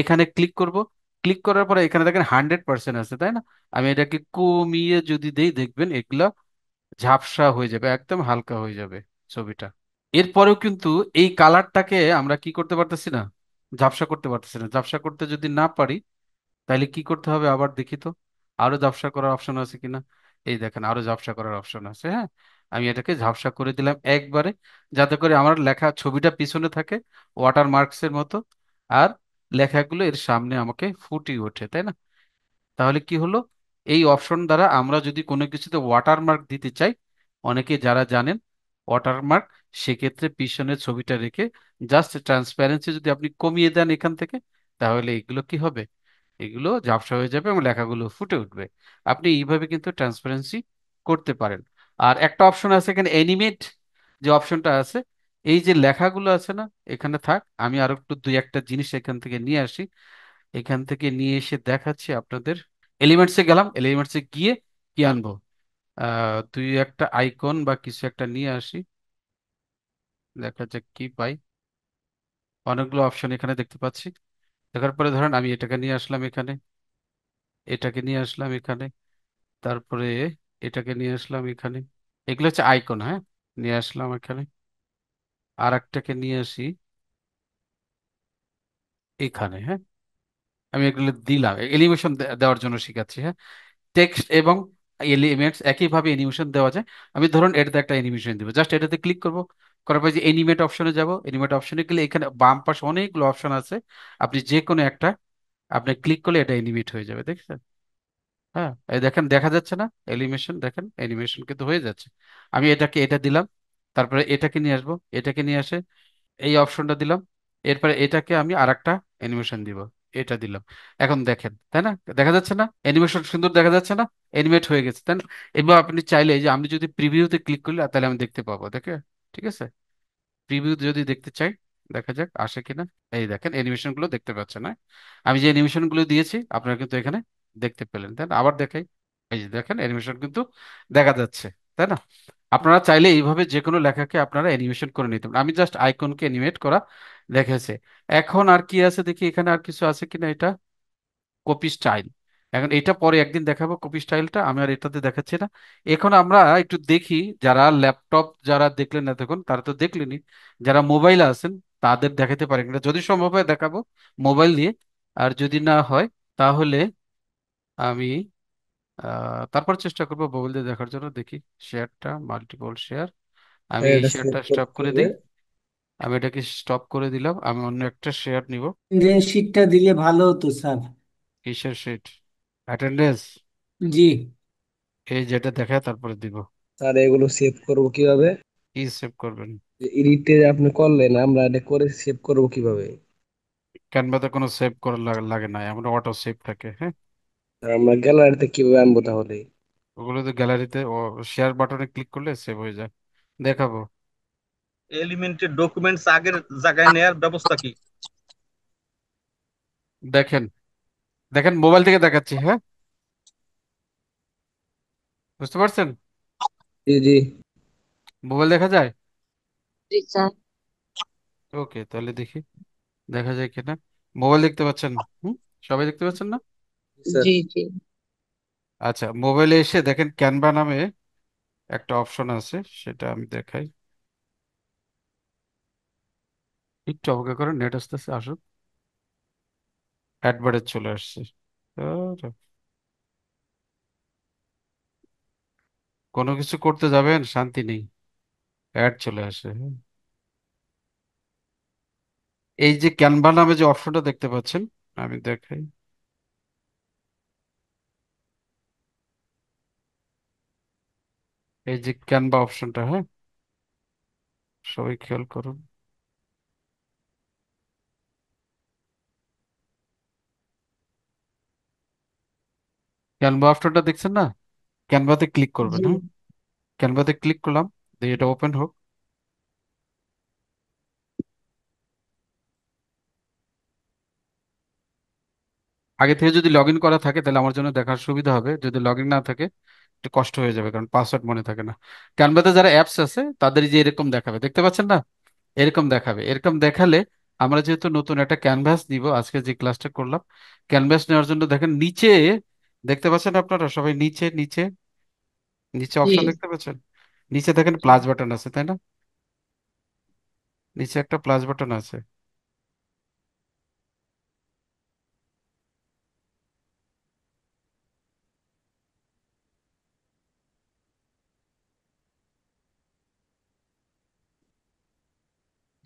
এখানে ক্লিক করব। ক্লিক করার পরে এখানে দেখেন 100% আছে, তাই না? আমি এটাকে কমিয়ে যদি দেই দেখবেন এগুলা ঝাপসা হয়ে যাবে, একদম হালকা হয়ে যাবে ছবিটা। এরপরেও কিন্তু এই কালারটাকে আমরা কি করতে পারতেছি না, ঝাপসা করতে পারতেছি না। ঝাপসা করতে যদি না পারি তাহলে কি করতে হবে আবার দেখি তো, আরো ঝাপসা করার অপশন আছে কিনা। এই দেখেন আরো ঝাপসা করার অপশন আছে, হ্যাঁ। আমি এটাকে ঝাপসা করে দিলাম একবারে, যাতে করে আমার লেখা ছবিটা পিছনে থাকে ওয়াটার মার্কসের মতো, আর লেখাগুলো এর সামনে আমাকে ফুটিয়ে ওঠে, তাই না? তাহলে কি হলো, এই অপশন দ্বারা আমরা যদি কোনো কিছুতে ওয়াটারমার্ক দিতে চাই, অনেকে যারা জানেন ওয়াটারমার্ক, সেক্ষেত্রে পিছনের ছবিটা রেখে জাস্ট ট্রান্সপারেন্সি যদি আপনি কমিয়ে দেন এখান থেকে, তাহলে এগুলো কি হবে, এগুলো ঝাপসা হয়ে যাবে এবং লেখাগুলো ফুটে উঠবে। আপনি এইভাবে কিন্তু ট্রান্সপারেন্সি করতে পারেন। আর একটা অপশন আছে এখানে অ্যানিমেট, যে অপশনটা আছে, এই যে লেখাগুলো আছে না, এখানে থাক, আমি আরো একটু দুই একটা জিনিস এখান থেকে নিয়ে আসি। এখান থেকে নিয়ে এসে দেখাচ্ছি আপনাদের। এলিমেন্টসে গেলাম, এলিমেন্টসে গিয়ে কি আনবো, দুই একটা আইকন বা কিছু একটা নিয়ে আসি, দেখা যাক কি পাই। অনেকগুলো অপশন এখানে দেখতে পাচ্ছি। দেখার পরে ধরেন আমি এটাকে নিয়ে আসলাম এখানে, এটাকে নিয়ে আসলাম এখানে, তারপরে এটাকে নিয়ে আসলাম এখানে। এগুলো হচ্ছে আইকন, হ্যাঁ। নিয়ে আসলাম এখানে, আর একটাকে নিয়ে আসি এখানে, হ্যাঁ। আমি এগুলো দিলাম এলিভেশন দেওয়ার জন্য শিখাচ্ছি, হ্যাঁ। টেক্সট এবং এলিমেন্টস একইভাবে অ্যানিমেশন দেওয়া যায়। আমি ধরুন এটাতে একটা অ্যানিমেশন দিব, জাস্ট এটাতে ক্লিক করব। করার পর যে এনিমেট অপশনে যাব, এনিমেট অপশনে গেলে এখানে বাম পাশে অনেকগুলো অপশন আছে, আপনি যে কোনো একটা আপনি ক্লিক করলে এটা অ্যানিমেট হয়ে যাবে, দেখছেন? হ্যাঁ, এই দেখেন দেখা যাচ্ছে না অ্যানিমেশন, দেখেন অ্যানিমেশন কিন্তু হয়ে যাচ্ছে। আমি এটাকে এটা দিলাম, তারপরে এটাকে নিয়ে আসবো, এটাকে নিয়ে আসে এই অপশনটা দিলাম। এরপরে এটাকে আমি আরেকটা অ্যানিমেশন দিব, এটা দিলাম। এখন দেখেন, তাই না? দেখা যাচ্ছে না অ্যানিমেশন সুন্দর দেখা যাচ্ছে না? অ্যানিমেট হয়ে গেছে, তাই না? এবার আপনি চাইলে এই যে আমি যদি প্রিভিউতে ক্লিক করলে তাহলে আমি দেখতে পাবো, দেখে, ঠিক আছে? প্রিভিউ যদি দেখতে চাই, দেখা যাক আসে কিনা। এই দেখেন অ্যানিমেশন গুলো দেখতে পাচ্ছেন না? আমি যে অ্যানিমেশন গুলো দিয়েছি আপনারা কিন্তু এখানে দেখতে পেলেন, তাই না? আবার দেখাই, এই যে দেখেন অ্যানিমেশন কিন্তু দেখা যাচ্ছে, তাই না? আপনারা চাইলে এইভাবে যে কোনো লেখাকে আপনারা অ্যানিমেশন করে নিতে পারেন। আমি জাস্ট আইকনকে অ্যানিমেট করা দেখেছে। এখন আর কি আছে দেখি, এখানে আর কিছু আছে কিনা। এটা কপি স্টাইল। এখন এটা পরে একদিন দেখাবো, কপি স্টাইলটা আমি আর এটাতে দেখাচ্ছি না। এখন আমরা একটু দেখি, যারা ল্যাপটপ যারা দেখলেন এতক্ষণ তারা তো দেখলেনই, যারা মোবাইলে আছেন তাদের দেখাতে পারেন কিনা, যদি সম্ভব হয় দেখাবো মোবাইল দিয়ে। আর যদি না হয় তাহলে আমি তারপর চেষ্টা করবো মোবাইল দিয়ে দেখার জন্য। দেখি শেয়ারটা, মাল্টিপল শেয়ার, আমি স্যার এই এটা সেভ শেয়ারটা স্টপ করতে করে হবে। দিই। আমি এটাকে স্টপ করে দিলাম, আমি অন্য একটা শেয়ার নিব। যে শীটটা দিলে ভালো হতো স্যার। কিসের শিট? অ্যাটেন্ডেন্স? জি। এই যেটা দেখায় তারপরে দিব। স্যার এগুলো সেভ করবো কিভাবে? কি সেভ করবেন? এডিটে আপনি করলেন, আমরা এটা করে সেভ করবো কিভাবে? ক্যানভাতে কোনো সেভ করা লাগে না, আমরা অটো সেভ থাকে, হ্যাঁ। আর আমরা গ্যালারিতে কিভাবে আনবো তাহলে? ওগুলো তো গ্যালারিতে ও শেয়ার বাটনে ক্লিক করলে সেভ হয়ে যায়। দেখাবো। এলিমেন্টের ডকুমেন্টস আগের জায়গায় নেয়ার ব্যবস্থা কি? দেখেন, দেখেন মোবাইল থেকে দেখাচ্ছি, হ্যাঁ, বুঝতে পারছেন? জি জি। মোবাইল দেখা যায়? জি স্যার। ওকে, তাহলে দেখি দেখা যায় কিনা। মোবাইল দেখতে পাচ্ছেন? হুম, সবাই দেখতে পাচ্ছেন না? স্যার জি জি। আচ্ছা, মোবাইলে এসে দেখেন ক্যানভা নামে একটা অপশন আছে, সেটা আমি দেখাই। একটু অপেক্ষা করেন, নেট আস্তে আস্তে আসুক। অ্যাডভার্টাইজ চলে আসছে। তো কোনো কিছু করতে যাবেন শান্তি নেই, অ্যাড চলে আসে, হ্যাঁ। এই যে ক্যানভা নামে যে অপশনটা দেখতে পাচ্ছেন, আমি দেখাই। এই যে ক্যানভা অপশনটা, হ্যাঁ, সবাই খেয়াল করুন। ক্যানভা অপশনটা দেখছেন না? ক্যানভাতে ক্লিক করবেন, জি হ্যাঁ। ক্যানভাতে ক্লিক করলাম, দিয়ে এটা ওপেন হোক। আগে থেকে যদি লগ ইন করা থাকে তাহলে আমার জন্য দেখার সুবিধা হবে, যদি লগ ইন না থাকে একটু কষ্ট হয়ে যাবে, কারণ পাসওয়ার্ড মনে থাকে না। ক্যানভাতে যারা অ্যাপস আছে তাদের এই যে এরকম দেখাবে, দেখতে পাচ্ছেন না? এরকম দেখাবে, এরকম দেখালে আমরা যেহেতু নতুন একটা ক্যানভাস নিব আজকে যে ক্লাসটা করলাম, ক্যানভাস নেওয়ার জন্য দেখেন নিচে, দেখতে পাচ্ছেন আপনারা সবাই? নিচে নিচে নিচে জি। অপশন দেখতে পাচ্ছেন? নিচে দেখেন প্লাস বাটন আছে, তাই না? নিচে একটা প্লাস বাটন আছে।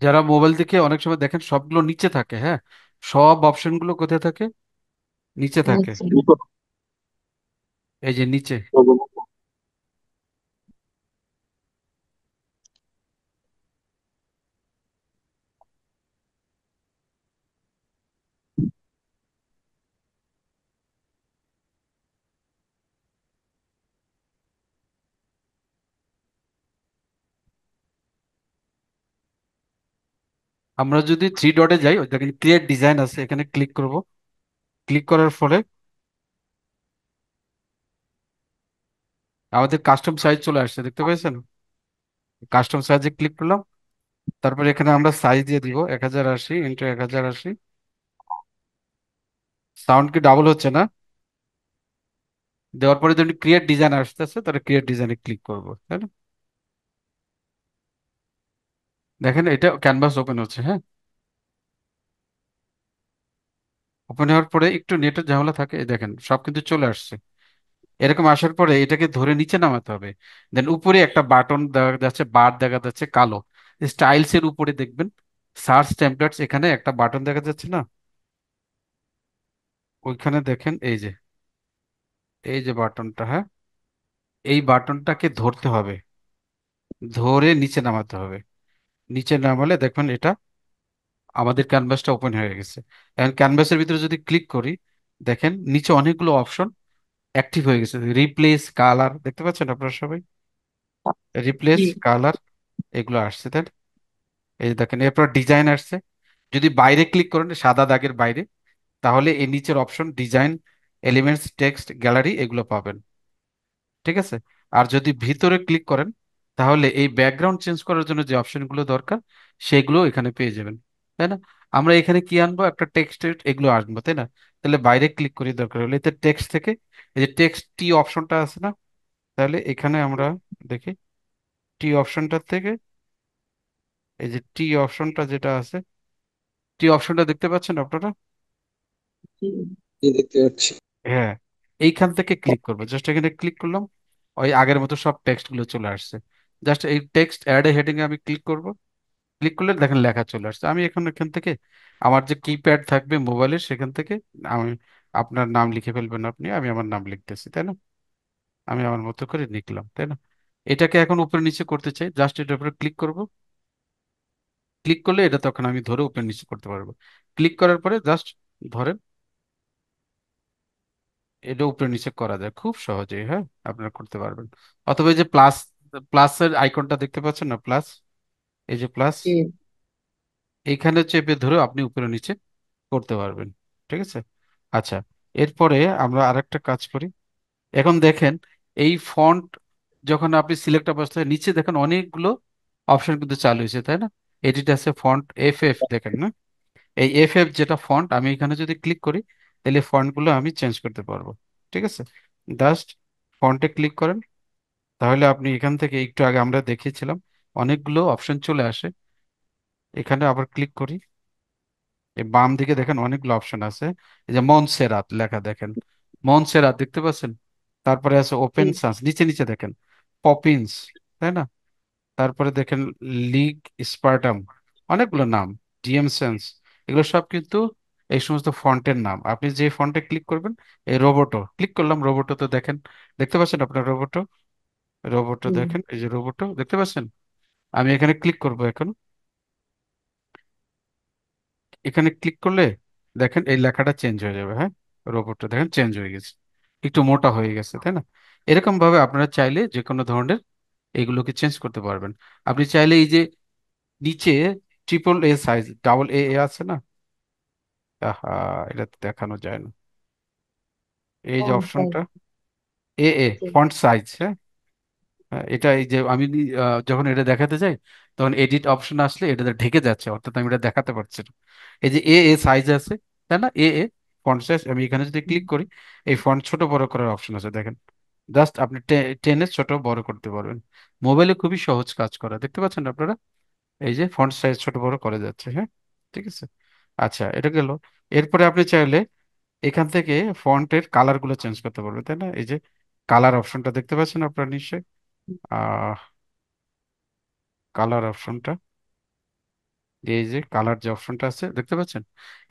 যারা মোবাইল থেকে অনেক সময় দেখেন সবগুলো নিচে থাকে, হ্যাঁ, সব অপশনগুলো কোথায় থাকে? নিচে থাকে। আচ্ছা। এই যে নিচে। আমরা যদি থ্রি ডটে যাই, ওই দেখেন ক্রিয়েট ডিজাইন আছে, এখানে ক্লিক করব। ক্লিক করার ফলে আমাদের কাস্টম সাইজ চলে আসছে, দেখতে পেয়েছেন? কাস্টম সাইজে ক্লিক করলাম, তারপর এখানে আমরা সাইজ দিয়ে দিব 1080 × 1080। সাউন্ড কি ডাবল হচ্ছে না? দেওয়ার পরে যদি ক্রিয়েট ডিজাইন আসতেছে তাহলে ক্রিয়েট ডিজাইনে ক্লিক করবো, তাই না? দেখেন এটা ক্যানভাস ওপেন হচ্ছে, হ্যাঁ। ওপেন হওয়ার পরে একটু নেটের ঝামেলা থাকে, এই দেখেন সব কিন্তু চলে আসছে। এরকম আসার পরে এটাকে ধরে নিচে নামাতে হবে। দেন উপরে একটা বাটন দেখা যাচ্ছে, বার দেখা যাচ্ছে কালো, স্টাইলস এর উপরে দেখবেন সার্চ টেমপ্লেটস, এখানে একটা বাটন দেখা যাচ্ছে না? ওইখানে দেখেন এই যে, এই যে বাটনটা, হ্যাঁ, এই বাটনটাকে ধরতে হবে, ধরে নিচে নামাতে হবে। নিচে নামালে দেখবেন এটা আমাদের ক্যানভাসটা ওপেন হয়ে গেছে। এখন ক্যানভাসের ভিতরে যদি ক্লিক করি, দেখেন নিচে অনেকগুলো অপশন অ্যাক্টিভ হয়ে গেছে। রিপ্লেস কালার দেখতে পাচ্ছেন আপনারা সবাই, রিপ্লেস জি। কালার এগুলো আসছে, তাই না? এই যে দেখেন, এরপর ডিজাইন আসছে। যদি বাইরে ক্লিক করেন সাদা দাগের বাইরে, তাহলে এই নিচের option design, elements, text, gallery এগুলো পাবেন। ঠিক আছে। আর যদি ভিতরে ক্লিক করেন, তাহলে এই ব্যাকগ্রাউন্ড চেঞ্জ করার জন্য যে অপশনগুলো দরকার সেগুলো এখানে পেয়ে যাবেন, তাই না? আমরা এখানে কি আনবো, একটা টেক্সট এগুলো আনবো, তাই না? তাহলে বাইরে ক্লিক করি, দরকার হলে এতে টেক্সট থেকে এই যে টেক্সট টি অপশনটা আছে না, তাহলে এখানে আমরা দেখি টি অপশনটার থেকে এই যে টি অপশনটা যেটা আছে, টি অপশনটা দেখতে পাচ্ছেন আপনারা? জি। জি, দেখতে পাচ্ছি। হ্যাঁ, এইখান থেকে ক্লিক করবো, জাস্ট এখানে ক্লিক করলাম, ওই আগের মতো সব টেক্সট গুলো চলে আসছে। জাস্ট এই টেক্সট অ্যাড এ হেডিং এ আমি ক্লিক করব, ক্লিক করলে দেখেন লেখা চলে আসছে। আমি এখন এখান থেকে আমার যে কিপ্যাড থাকবে মোবাইলের, সেখান থেকে আমি, আপনার নাম লিখে ফেলবেন আপনি, আমি আমার নাম লিখতেছি, তাই না? আমি আমার মতো করে লিখলাম, তাই না? এটাকে এখন উপরে নিচে করতে চাই, জাস্ট এটার উপরে ক্লিক করব। ক্লিক করলে এটা তখন আমি ধরে উপরে নিচে করতে পারবো। ক্লিক করার পরে জাস্ট ধরেন, এটা উপরে নিচে করা যায় খুব সহজেই। হ্যাঁ, আপনারা করতে পারবেন। অথবা এই যে প্লাস, প্লাসের আইকনটা দেখতে পাচ্ছেন না, প্লাস, এই যে প্লাস, জি। এইখানে চেপে ধরে আপনি উপরে নিচে করতে পারবেন। ঠিক আছে। আচ্ছা, এরপরে আমরা আরেকটা কাজ করি। এখন দেখেন, এই ফন্ট যখন আপনি সিলেক্ট অবস্থায় নিচে দেখেন অনেকগুলো অপশন কিন্তু চালু হয়েছে, তাই না? এডিট আছে, ফন্ট এফ এফ দেখেন না, এই এফ এফ যেটা ফন্ট, আমি এখানে যদি ক্লিক করি তাহলে ফন্ট গুলো আমি চেঞ্জ করতে পারবো। ঠিক আছে। জাস্ট ফন্টে ক্লিক করেন, তাহলে আপনি এখান থেকে একটু আগে আমরা দেখিয়েছিলাম অনেকগুলো অপশন চলে আসে। এখানে আবার ক্লিক করি, এই বাম দিকে দেখেন অনেকগুলো অপশন আছে। এই যে মনসেরাত লেখা দেখেন, মনসেরাত দেখতে পাচ্ছেন? তারপরে আছে জি। ওপেন সার্চ, নিচে নিচে দেখেন পপিন্স, তাই না? তারপরে দেখেন লিগ স্পার্টাম, অনেকগুলো নাম, ডিএম সেন্স, এগুলো সব কিন্তু এই সমস্ত ফন্টের নাম। আপনি যে ফন্টে ক্লিক করবেন, এই রোবোটো ক্লিক করলাম, রোবোটো তো দেখেন, দেখতে পাচ্ছেন আপনার রোবোটো, রোবোটো হুম। দেখেন, এই যে রোবোটো দেখতে পাচ্ছেন? আমি এখানে ক্লিক করব এখন, এখানে ক্লিক করলে দেখেন এই লেখাটা চেঞ্জ হয়ে যাবে। হ্যাঁ, রোবটটা দেখেন চেঞ্জ হয়ে গেছে, একটু মোটা হয়ে গেছে, তাই না? এরকম ভাবে আপনারা চাইলে যে কোনো ধরনের এগুলোকে চেঞ্জ করতে পারবেন। আপনি চাইলে এই যে নিচে triple A size, double A এ আছে না, আহা, এটা তো দেখানো যায় না, এই যে ফন্ট সাইজ। অপশনটা এ এ, জি। Font size. হ্যাঁ, এটা এই যে আমি যখন এটা দেখাতে যাই, তখন এডিট অপশন আসলে এটাতে ঢেকে যাচ্ছে, অর্থাৎ আমি এটা দেখাতে পারছি না। এই যে এ এ সাইজ আছে, তাই না? এ এ ফন্ট সাইজ, আমি এখানে যদি ক্লিক করি, এই ফন্ট ছোট বড় করার অপশন আছে দেখেন, জাস্ট আপনি টেনে ছোট বড় করতে পারবেন। মোবাইলে খুবই সহজ কাজ করা, দেখতে পাচ্ছেন আপনারা? এই যে ফন্ট সাইজ ছোট বড় করা যাচ্ছে। হ্যাঁ, ঠিক আছে। আচ্ছা, এটা গেল। এরপরে আপনি চাইলে এখান থেকে ফন্টের কালার গুলো চেঞ্জ করতে পারবেন, তাই না? এই যে কালার অপশনটা দেখতে পাচ্ছেন আপনারা নিশ্চয়ই, আহ কালার অপশনটা, এই যে কালার যে অপশনটা আছে দেখতে পাচ্ছেন,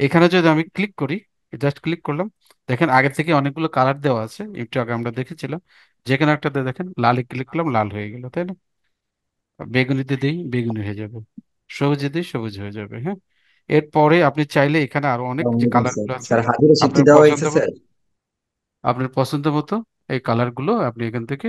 এখানে যদি আমি ক্লিক করি, জাস্ট ক্লিক করলাম, দেখেন আগে থেকে অনেকগুলো কালার দেওয়া আছে, একটু আগে আমরা দেখেছিলাম। যে কোনো একটাতে দেখেন লালে ক্লিক করলাম, লাল হয়ে গেল, তাই না? বেগুনিতে দিই বেগুনি হয়ে যাবে, সবুজে দিই সবুজ হয়ে যাবে। হ্যাঁ, এরপরে আপনি চাইলে এখানে আরো অনেক যে কালার স্যার গুলো আছে স্যার হাজিরা স্বীকৃতি আপনার দেওয়া পছন্দ হয়েছে মতো, স্যার। আপনার পছন্দ মতো এই কালার গুলো আপনি এখান থেকে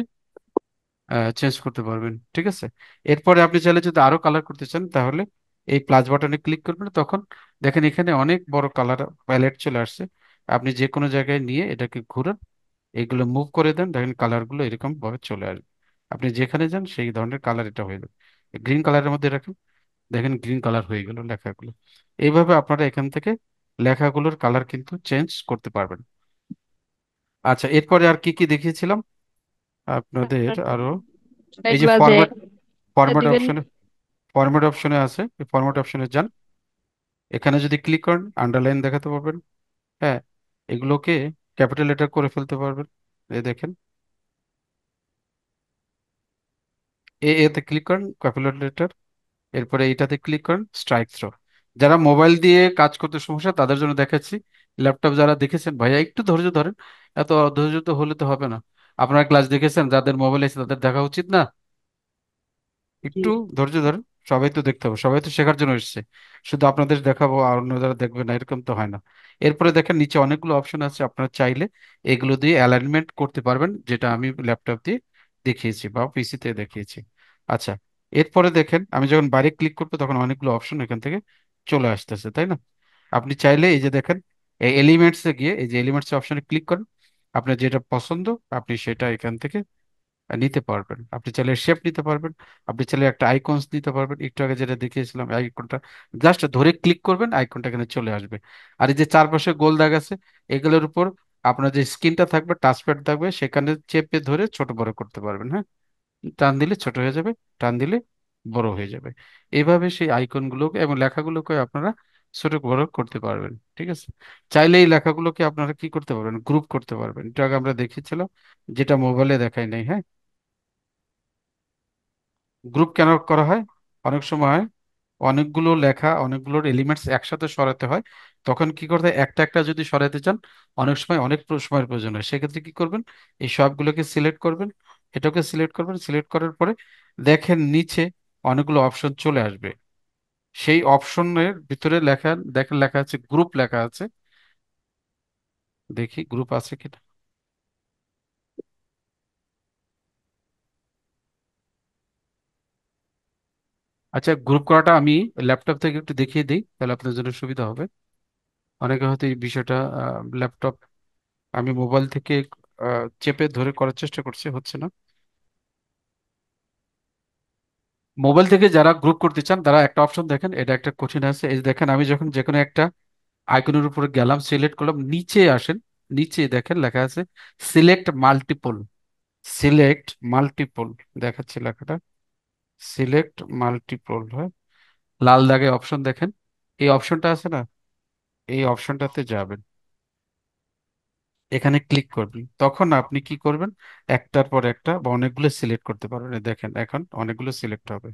চেঞ্জ করতে পারবেন। ঠিক আছে। এরপরে আপনি চাইলে যদি আরো কালার করতে চান, তাহলে এই প্লাস বাটনে ক্লিক করবেন, তখন দেখেন এখানে অনেক বড় কালার প্যালেট চলে আসছে। আপনি যে কোনো জায়গায় নিয়ে এটাকে ঘুরান, এগুলো মুভ করে দেন, দেখেন কালার গুলো এরকম ভাবে চলে আসবে। আপনি যেখানে যান সেই ধরনের কালার এটা হয়ে যাবে। গ্রিন কালারের মধ্যে রাখেন, দেখেন গ্রিন কালার হয়ে গেল লেখাগুলো। এইভাবে আপনারা এখান থেকে লেখাগুলোর কালার কিন্তু চেঞ্জ করতে পারবেন। আচ্ছা, এরপরে আর কি কি দেখিয়েছিলাম আপনাদের আরো, এই যে দেখবা যে ফরম্যাট, ফরম্যাট দিবেন। অপশনে, ফরম্যাট অপশনে আছে, এই ফরম্যাট অপশনে যান, এখানে যদি ক্লিক করেন আন্ডারলাইন দেখাতে পারবেন। হ্যাঁ, এগুলোকে ক্যাপিটাল লেটার করে ফেলতে পারবেন। এই দেখেন, এতে ক্লিক করেন ক্যাপিটাল লেটার, এরপরে এইটাতে ক্লিক করেন স্ট্রাইক থ্রো। যারা মোবাইল দিয়ে কাজ করতে সমস্যা তাদের জন্য দেখাচ্ছি, ল্যাপটপ যারা দেখেছেন ভাইয়া একটু ধৈর্য ধরেন, এত ধৈর্য তো হলে তো হবে না। আপনারা ক্লাস দেখেছেন, যাদের মোবাইল আছে তাদের দেখা উচিত না? জি। একটু ধৈর্য ধরেন। সবাই তো দেখতে হবে, সবাই তো শেখার জন্য এসেছে। শুধু আপনাদের দেখাবো আর অন্য যারা দেখবে না, এরকম তো হয় না। এরপরে দেখেন নিচে অনেকগুলো অপশন আছে, আপনারা চাইলে এগুলো দিয়ে অ্যালাইনমেন্ট করতে পারবেন, যেটা আমি ল্যাপটপ দিয়ে দেখিয়েছি বা পিসিতে দেখিয়েছি। আচ্ছা, এরপরে দেখেন আমি যখন বাইরে ক্লিক করবো তখন অনেকগুলো অপশন এখান থেকে চলে আসতেছে, তাই না? আপনি চাইলে এই যে দেখেন, এই এলিমেন্টসে গিয়ে এই যে এলিমেন্টস অপশনে ক্লিক করেন, আপনার যেটা পছন্দ আপনি সেটা এখান থেকে নিতে পারবেন। আপনি চাইলে শেপ নিতে পারবেন, আপনি চাইলে একটা আইকনস নিতে পারবেন। একটু আগে যেটা দেখিয়েছিলাম আইকনটা জাস্ট ধরে ক্লিক করবেন, আইকনটা এখানে চলে আসবে। আর এই যে চারপাশে গোল দাগ আছে, এগুলোর উপর আপনার যে স্ক্রিনটা থাকবে, টাচপ্যাড থাকবে, সেখানে চেপে ধরে ছোট বড় করতে পারবেন। হ্যাঁ, টান দিলে ছোট হয়ে যাবে, টান দিলে বড় হয়ে যাবে। এইভাবে সেই আইকনগুলোকে এবং লেখাগুলোকে আপনারা ছোট বড় করতে পারবেন। ঠিক আছে? চাইলে এই লেখাগুলোকে আপনারা কি করতে পারবেন, গ্রুপ করতে পারবেন। এটা আগে আমরা দেখিয়েছিলাম, যেটা মোবাইলে দেখাই নাই। হ্যাঁ, গ্রুপ কেন করা হয়? অনেক সময় অনেকগুলো লেখা, অনেকগুলোর এলিমেন্টস একসাথে সরাতে হয়। তখন কি করতে হয়, একটা একটা যদি সরাতে চান অনেক সময় অনেক সময়ের প্রয়োজন হয়। সেক্ষেত্রে কি করবেন, এই সবগুলোকে সিলেক্ট করবেন, এটাকে সিলেক্ট করবেন, সিলেক্ট করার পরে দেখেন নিচে অনেকগুলো অপশন চলে আসবে। সেই অপশনের ভিতরে লেখা, দেখেন লেখা আছে গ্রুপ, লেখা আছে। দেখি গ্রুপ আছে কিনা। আচ্ছা, গ্রুপ করাটা আমি ল্যাপটপ থেকে একটু দেখিয়ে দিই, তাহলে আপনার জন্য সুবিধা হবে। অনেকে হয়তো এই বিষয়টা ল্যাপটপ, আমি মোবাইল থেকে চেপে ধরে করার চেষ্টা করছি, হচ্ছে না। মোবাইল থেকে যারা গ্রুপ করতে চান তারা একটা অপশন দেখেন, এটা একটা কঠিন আছে। এই যে দেখেন, আমি যখন যে কোনো একটা আইকনের উপরে গেলাম, সিলেক্ট করলাম, নিচে আসেন, নিচে দেখেন লেখা আছে সিলেক্ট মাল্টিপল। সিলেক্ট মাল্টিপল দেখাচ্ছে লেখাটা, সিলেক্ট মাল্টিপল। হয় লাল দাগে অপশন দেখেন, এই অপশনটা আছে না, এই অপশনটাতে যাবেন, এখানে ক্লিক করবেন। তখন আপনি কি করবেন, একটার পর একটা বা অনেকগুলো সিলেক্ট করতে পারবেন। এই দেখেন এখন অনেকগুলো সিলেক্ট হবে,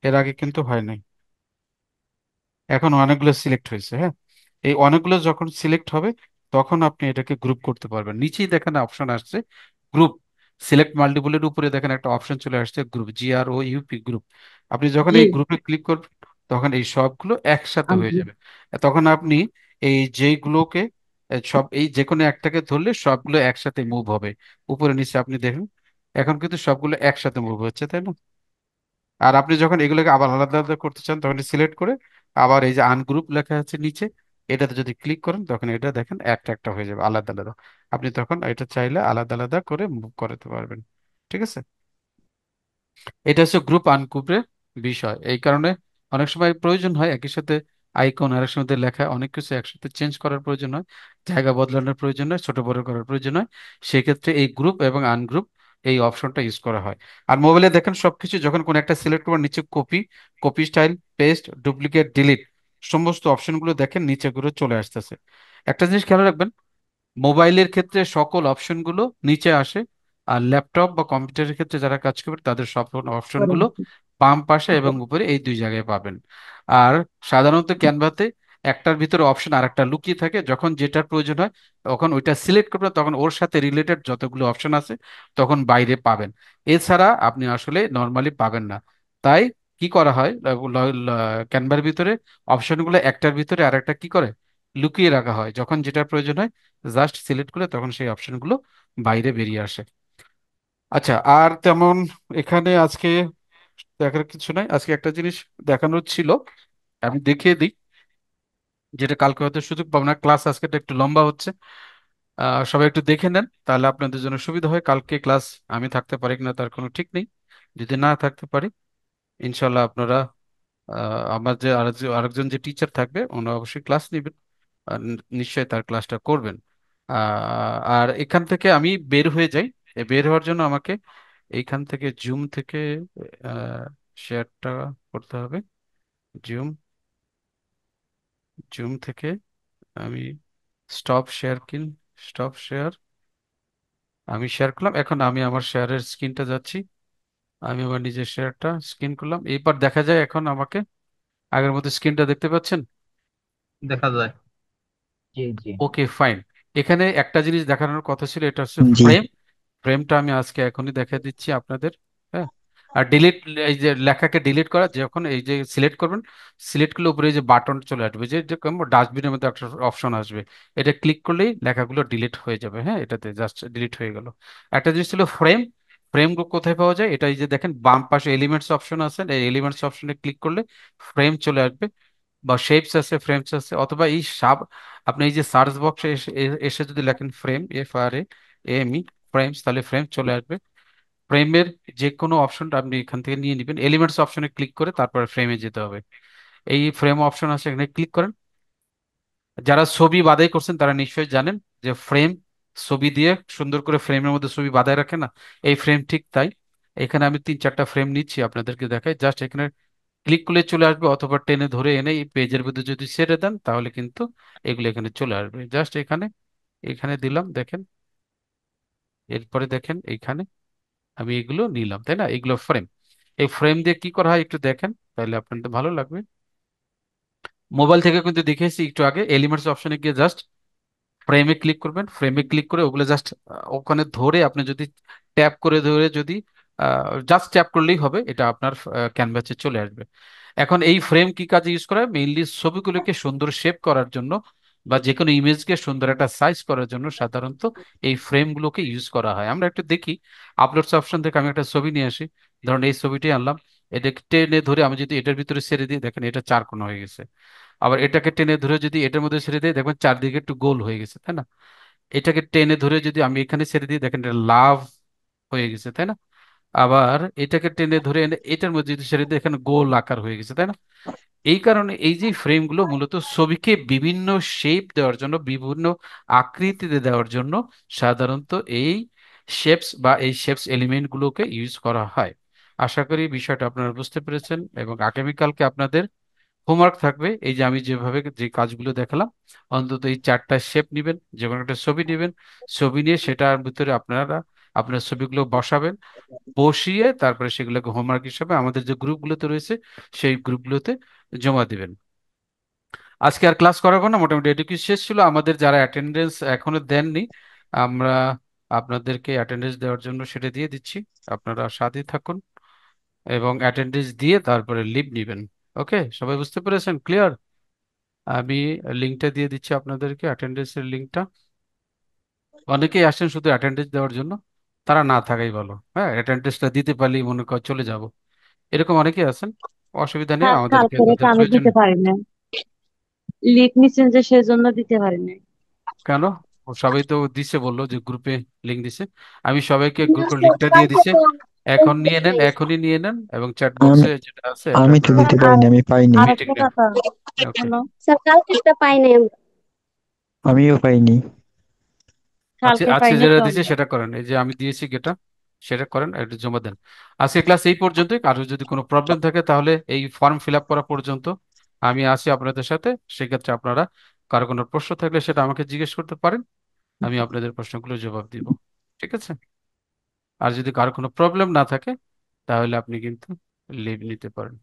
এর আগে কিন্তু হয় নাই। এখন অনেকগুলো সিলেক্ট হয়েছে। হ্যাঁ, এই অনেকগুলো যখন সিলেক্ট হবে তখন আপনি এটাকে গ্রুপ করতে পারবেন। নিচেই দেখেন অপশন আসছে গ্রুপ, সিলেক্ট মাল্টিপলের উপরে দেখেন একটা অপশন চলে আসছে গ্রুপ, GROUP, গ্রুপ। আপনি যখন জি, এই গ্রুপে ক্লিক করবেন তখন এই সবগুলো একসাথে হয়ে আমি- যাবে। তখন আপনি এই যেগুলোকে সব এই যে কোনো একটাকে ধরলে সবগুলো একসাথে মুভ হবে, উপরে নিচে আপনি দেখুন। এখন কিন্তু সবগুলো একসাথে মুভ হচ্ছে, তাই না? আর আপনি যখন এগুলোকে আবার আলাদা আলাদা করতে চান তখন সিলেক্ট করে আবার এই যে আনগ্রুপ লেখা আছে নিচে, এটাতে যদি ক্লিক করেন তখন এটা দেখেন একটা একটা হয়ে যাবে আলাদা আলাদা। আপনি তখন এটা চাইলে আলাদা আলাদা করে মুভ করতে পারবেন। ঠিক আছে? এটা হচ্ছে গ্রুপ আনগ্রুপের বিষয়। এই কারণে অনেক সময় প্রয়োজন হয় একই সাথে আইকন আর একসাথে লেখা অনেক কিছু একসাথে চেঞ্জ করার প্রয়োজন হয়, জায়গা বদলানোর প্রয়োজন হয়, ছোট বড় করার প্রয়োজন হয়। সেক্ষেত্রে এই গ্রুপ এবং আনগ্রুপ এই অপশনটা ইউজ করা হয়। আর মোবাইলে দেখেন সবকিছু যখন কোন একটা সিলেক্ট করবার নিচে copy, copy style, paste, duplicate, delete সমস্ত অপশনগুলো দেখেন নিচে করে চলে আসতেছে। একটা জিনিস খেয়াল রাখবেন, মোবাইলের ক্ষেত্রে সকল অপশনগুলো নিচে আসে, আর ল্যাপটপ বা কম্পিউটারের ক্ষেত্রে যারা কাজ করবে তাদের সব অপশনগুলো বাম পাশে এবং উপরে এই দুই জায়গায় পাবেন। আর সাধারণত ক্যানভাতে একটার ভিতরে অপশন আর একটা লুকিয়ে থাকে, যখন যেটার প্রয়োজন হয় তখন ওইটা সিলেক্ট করবেন, তখন ওর সাথে রিলেটেড যতগুলো অপশন আছে তখন বাইরে পাবেন। এছাড়া আপনি আসলে নর্মালি পাবেন না। তাই কি করা হয়, ক্যানভার ভিতরে অপশনগুলো একটার ভিতরে আর একটা কি করে লুকিয়ে রাখা হয়, যখন যেটা প্রয়োজন হয় জাস্ট সিলেক্ট করলে তখন সেই অপশনগুলো বাইরে বেরিয়ে আসে। আচ্ছা, আর তেমন এখানে আজকে দেখার কিছু নাই। আজকে একটা জিনিস দেখানোর ছিল, আমি দেখিয়ে দিই, যেটা কালকে হয়তো সুযোগ পাবো না। ক্লাস আজকে একটু লম্বা হচ্ছে, সবাই একটু দেখে নেন তাহলে আপনাদের জন্য সুবিধা হয়। কালকে ক্লাস আমি থাকতে পারি কিনা তার কোনো ঠিক নেই, যদি না থাকতে পারি ইনশাল্লাহ আপনারা আমার যে আরেকজন যে টিচার থাকবে ওনারা অবশ্যই ক্লাস নেবেন, আর নিশ্চয়ই তার ক্লাসটা করবেন। আর এখান থেকে আমি বের হয়ে যাই। বের হওয়ার জন্য আমাকে এইখান থেকে জুম থেকে শেয়ারটা করতে হবে। জুম, জুম থেকে আমি স্টপ শেয়ার কিন, স্টপ শেয়ার, আমি শেয়ার করলাম। এখন আমি আমার শেয়ারের স্ক্রিনটা যাচ্ছি, আমি আমার নিজের শেয়ারটা স্ক্রিন করলাম। এইবার দেখা যায় এখন আমাকে আগের মতো স্ক্রিনটা দেখতে পাচ্ছেন? দেখা যায়। জি জি ওকে, ফাইন। এখানে একটা জিনিস দেখানোর কথা ছিল, এটা হচ্ছে জি। ফ্রেম। ফ্রেমটা আমি আজকে এখনই দেখা দিচ্ছি আপনাদের। হ্যাঁ, আর ডিলিট, এই যে লেখাকে ডিলিট করা, যখন এই যে সিলেক্ট করবেন, সিলেক্ট করলে উপরে এই যে বাটন চলে আসবে, যে ডাস্টবিনের মধ্যে একটা অপশন আসবে, এটা ক্লিক করলেই লেখাগুলো ডিলিট হয়ে যাবে। হ্যাঁ, এটাতে জাস্ট ডিলিট হয়ে গেল। একটা জিনিস ছিল ফ্রেম। ফ্রেম কোথায় পাওয়া যায়? এটা এই যে দেখেন বাম পাশে এলিমেন্টস অপশন আছে, এই এলিমেন্টস অপশনে ক্লিক করলে ফ্রেম চলে আসবে, বা শেপস আছে, ফ্রেমস আছে, অথবা এই সাব, আপনি এই যে সার্চ বক্সে এসে এসে যদি লেখেন ফ্রেম, FRAME, ফ্রেমস, তাহলে ফ্রেম চলে আসবে। ফ্রেমের যে কোনো অপশনটা আপনি এখান থেকে নিয়ে নেবেন, এলিমেন্টস অপশনে ক্লিক করে তারপরে ফ্রেমে যেতে হবে। এই ফ্রেম অপশন আছে, এখানে ক্লিক করেন। যারা ছবি বাছাই করছেন তারা নিশ্চয়ই জানেন যে ফ্রেম, ছবি দিয়ে সুন্দর করে ফ্রেমের মধ্যে ছবি বাঁধায় রাখে না, এই ফ্রেম ঠিক তাই। এখানে আমি 3-4টা ফ্রেম নিচ্ছি, আপনাদেরকে দেখাই। জাস্ট এখানে ক্লিক করলে চলে আসবে, অথবা টেনে ধরে এনে এই পেজের মধ্যে যদি ছেড়ে দেন তাহলে কিন্তু এগুলো এখানে চলে আসবে। জাস্ট এখানে এখানে দিলাম, দেখেন। এরপরে দেখেন এইখানে আমি এগুলো নিলাম, তাই না? এগুলো ফ্রেম। এই ফ্রেম দিয়ে কি করা হয় একটু দেখেন, তাহলে আপনাদের ভালো লাগবে। মোবাইল থেকে কিন্তু দেখেছি একটু আগে, এলিমেন্টস অপশনে গিয়ে জাস্ট ফ্রেমে ক্লিক করবেন, ফ্রেমে ক্লিক করে ওগুলো জাস্ট ওখানে ধরে আপনি যদি ট্যাপ করে ধরে যদি জাস্ট ট্যাপ করলেই হবে, এটা আপনার ক্যানভাসে চলে আসবে। এখন এই ফ্রেম কি কাজে ইউজ করা হয়? মেইনলি ছবিগুলোকে সুন্দর শেপ করার জন্য, বা যে কোনো ইমেজকে সুন্দর একটা সাইজ করার জন্য সাধারণত এই ফ্রেমগুলোকে ইউজ করা হয়। আমরা একটু দেখি, আপলোডস অপশন থেকে আমি একটা ছবি নিয়ে আসি। ধরুন এই ছবিটি আনলাম, এটাকে টেনে ধরে আমি যদি এটার ভিতরে ছেড়ে দিই, দেখেন এটা চার কোণ হয়ে গেছে। আবার এটাকে টেনে ধরে যদি এটার মধ্যে ছেড়ে দিই, দেখবেন চারদিকে একটু গোল হয়ে গেছে, তাই না? এটাকে টেনে ধরে যদি আমি এখানে ছেড়ে দিই, দেখেন এটা লাভ হয়ে গেছে, তাই না? আবার এটাকে টেনে ধরে এনে এটার মধ্যে যদি ছেড়ে দিই, এখানে গোল আকার হয়ে গেছে, তাই না? এই কারণে এই যে ফ্রেমগুলো মূলত ছবিকে বিভিন্ন শেপ দেওয়ার জন্য, বিভিন্ন আকৃতিতে দেওয়ার জন্য সাধারণত এই শেপস বা এই শেপস এলিমেন্ট গুলোকে ইউজ করা হয়। আশা করি বিষয়টা আপনারা বুঝতে পেরেছেন, এবং আগামীকালকে আপনাদের হোমওয়ার্ক থাকবে এই যে আমি যেভাবে যে কাজগুলো দেখালাম, অন্তত এই 4টা শেপ নেবেন, যে কোনো একটা ছবি নেবেন, ছবি নিয়ে সেটার ভিতরে আপনারা আপনার ছবিগুলো বসাবেন, বসিয়ে তারপরে সেগুলোকে হোমওয়ার্ক হিসেবে আমাদের যে গ্রুপগুলোতে রয়েছে সেই গ্রুপগুলোতে জমা দিবেন। আজকে আর ক্লাস করাবো না, মোটামুটি এটুকু শেষ ছিল। আমাদের যারা অ্যাটেন্ডেন্স এখনো দেননি, আমরা আপনাদেরকে অ্যাটেন্ডেন্স দেওয়ার জন্য সেটা দিয়ে দিচ্ছি, আপনারা সাথে থাকুন এবং অ্যাটেন্ডেন্স দিয়ে তারপরে লিভ নেবেন। ওকে, সবাই বুঝতে পেরেছেন? ক্লিয়ার? আমি লিঙ্কটা দিয়ে দিচ্ছি আপনাদেরকে, অ্যাটেন্ডেন্সের লিঙ্কটা। অনেকেই আসেন শুধু অ্যাটেন্ডেন্স দেওয়ার জন্য, তারা না থাকাই ভালো। হ্যাঁ, অ্যাটেন্ডেন্সটা দিতে পারলেই মনে কর চলে যাব, এরকম অনেকেই আছেন। অসুবিধা নেই, স্যার আমাদেরকে কালকে রেখে তাদের আমি প্রয়োজন দিতে নেই। পারি না, লিভ নিচ্ছেন যে সেজন্য দিতে পারি না। কেন? ও সবাই তো দিছে, বললো যে গ্রুপে লিঙ্ক দিছে। আমি সবাইকে না গ্রুপের স্যার, লিঙ্কটা দিয়ে কালকে দিছে, তো এখন নিয়ে নেন, নেই। এখনই নিয়ে নেন, এবং চ্যাট আমি বক্সে যেটা আছে এটা আমি তো আপনারা দিতে স্যার আর পারিনি, আমি পাইনি। মিটিং আরেকটা নেন। কথা, ওকে, হ্যালো স্যার, কালকেরটা পাই নাই আমরা। আমিও পাইনি। আছে কালকে আছে পাই নাই যেটা তো দিছে আমরা। সেটা করেন, এই যে আমি দিয়েছি যেটা, সেটা করেন, একটু জমা দেন। আজকে ক্লাস এই পর্যন্তই। কারো যদি কোনো প্রবলেম থাকে তাহলে এই ফর্ম ফিল আপ করা পর্যন্ত আমি আছি আপনাদের সাথে। সেক্ষেত্রে আপনারা কারো কোনো প্রশ্ন থাকলে সেটা আমাকে জিজ্ঞেস করতে পারেন, আমি আপনাদের প্রশ্নগুলো জবাব দিব। ঠিক আছে? আর যদি কারো কোনো প্রবলেম না থাকে তাহলে আপনি কিন্তু লিভ নিতে পারেন।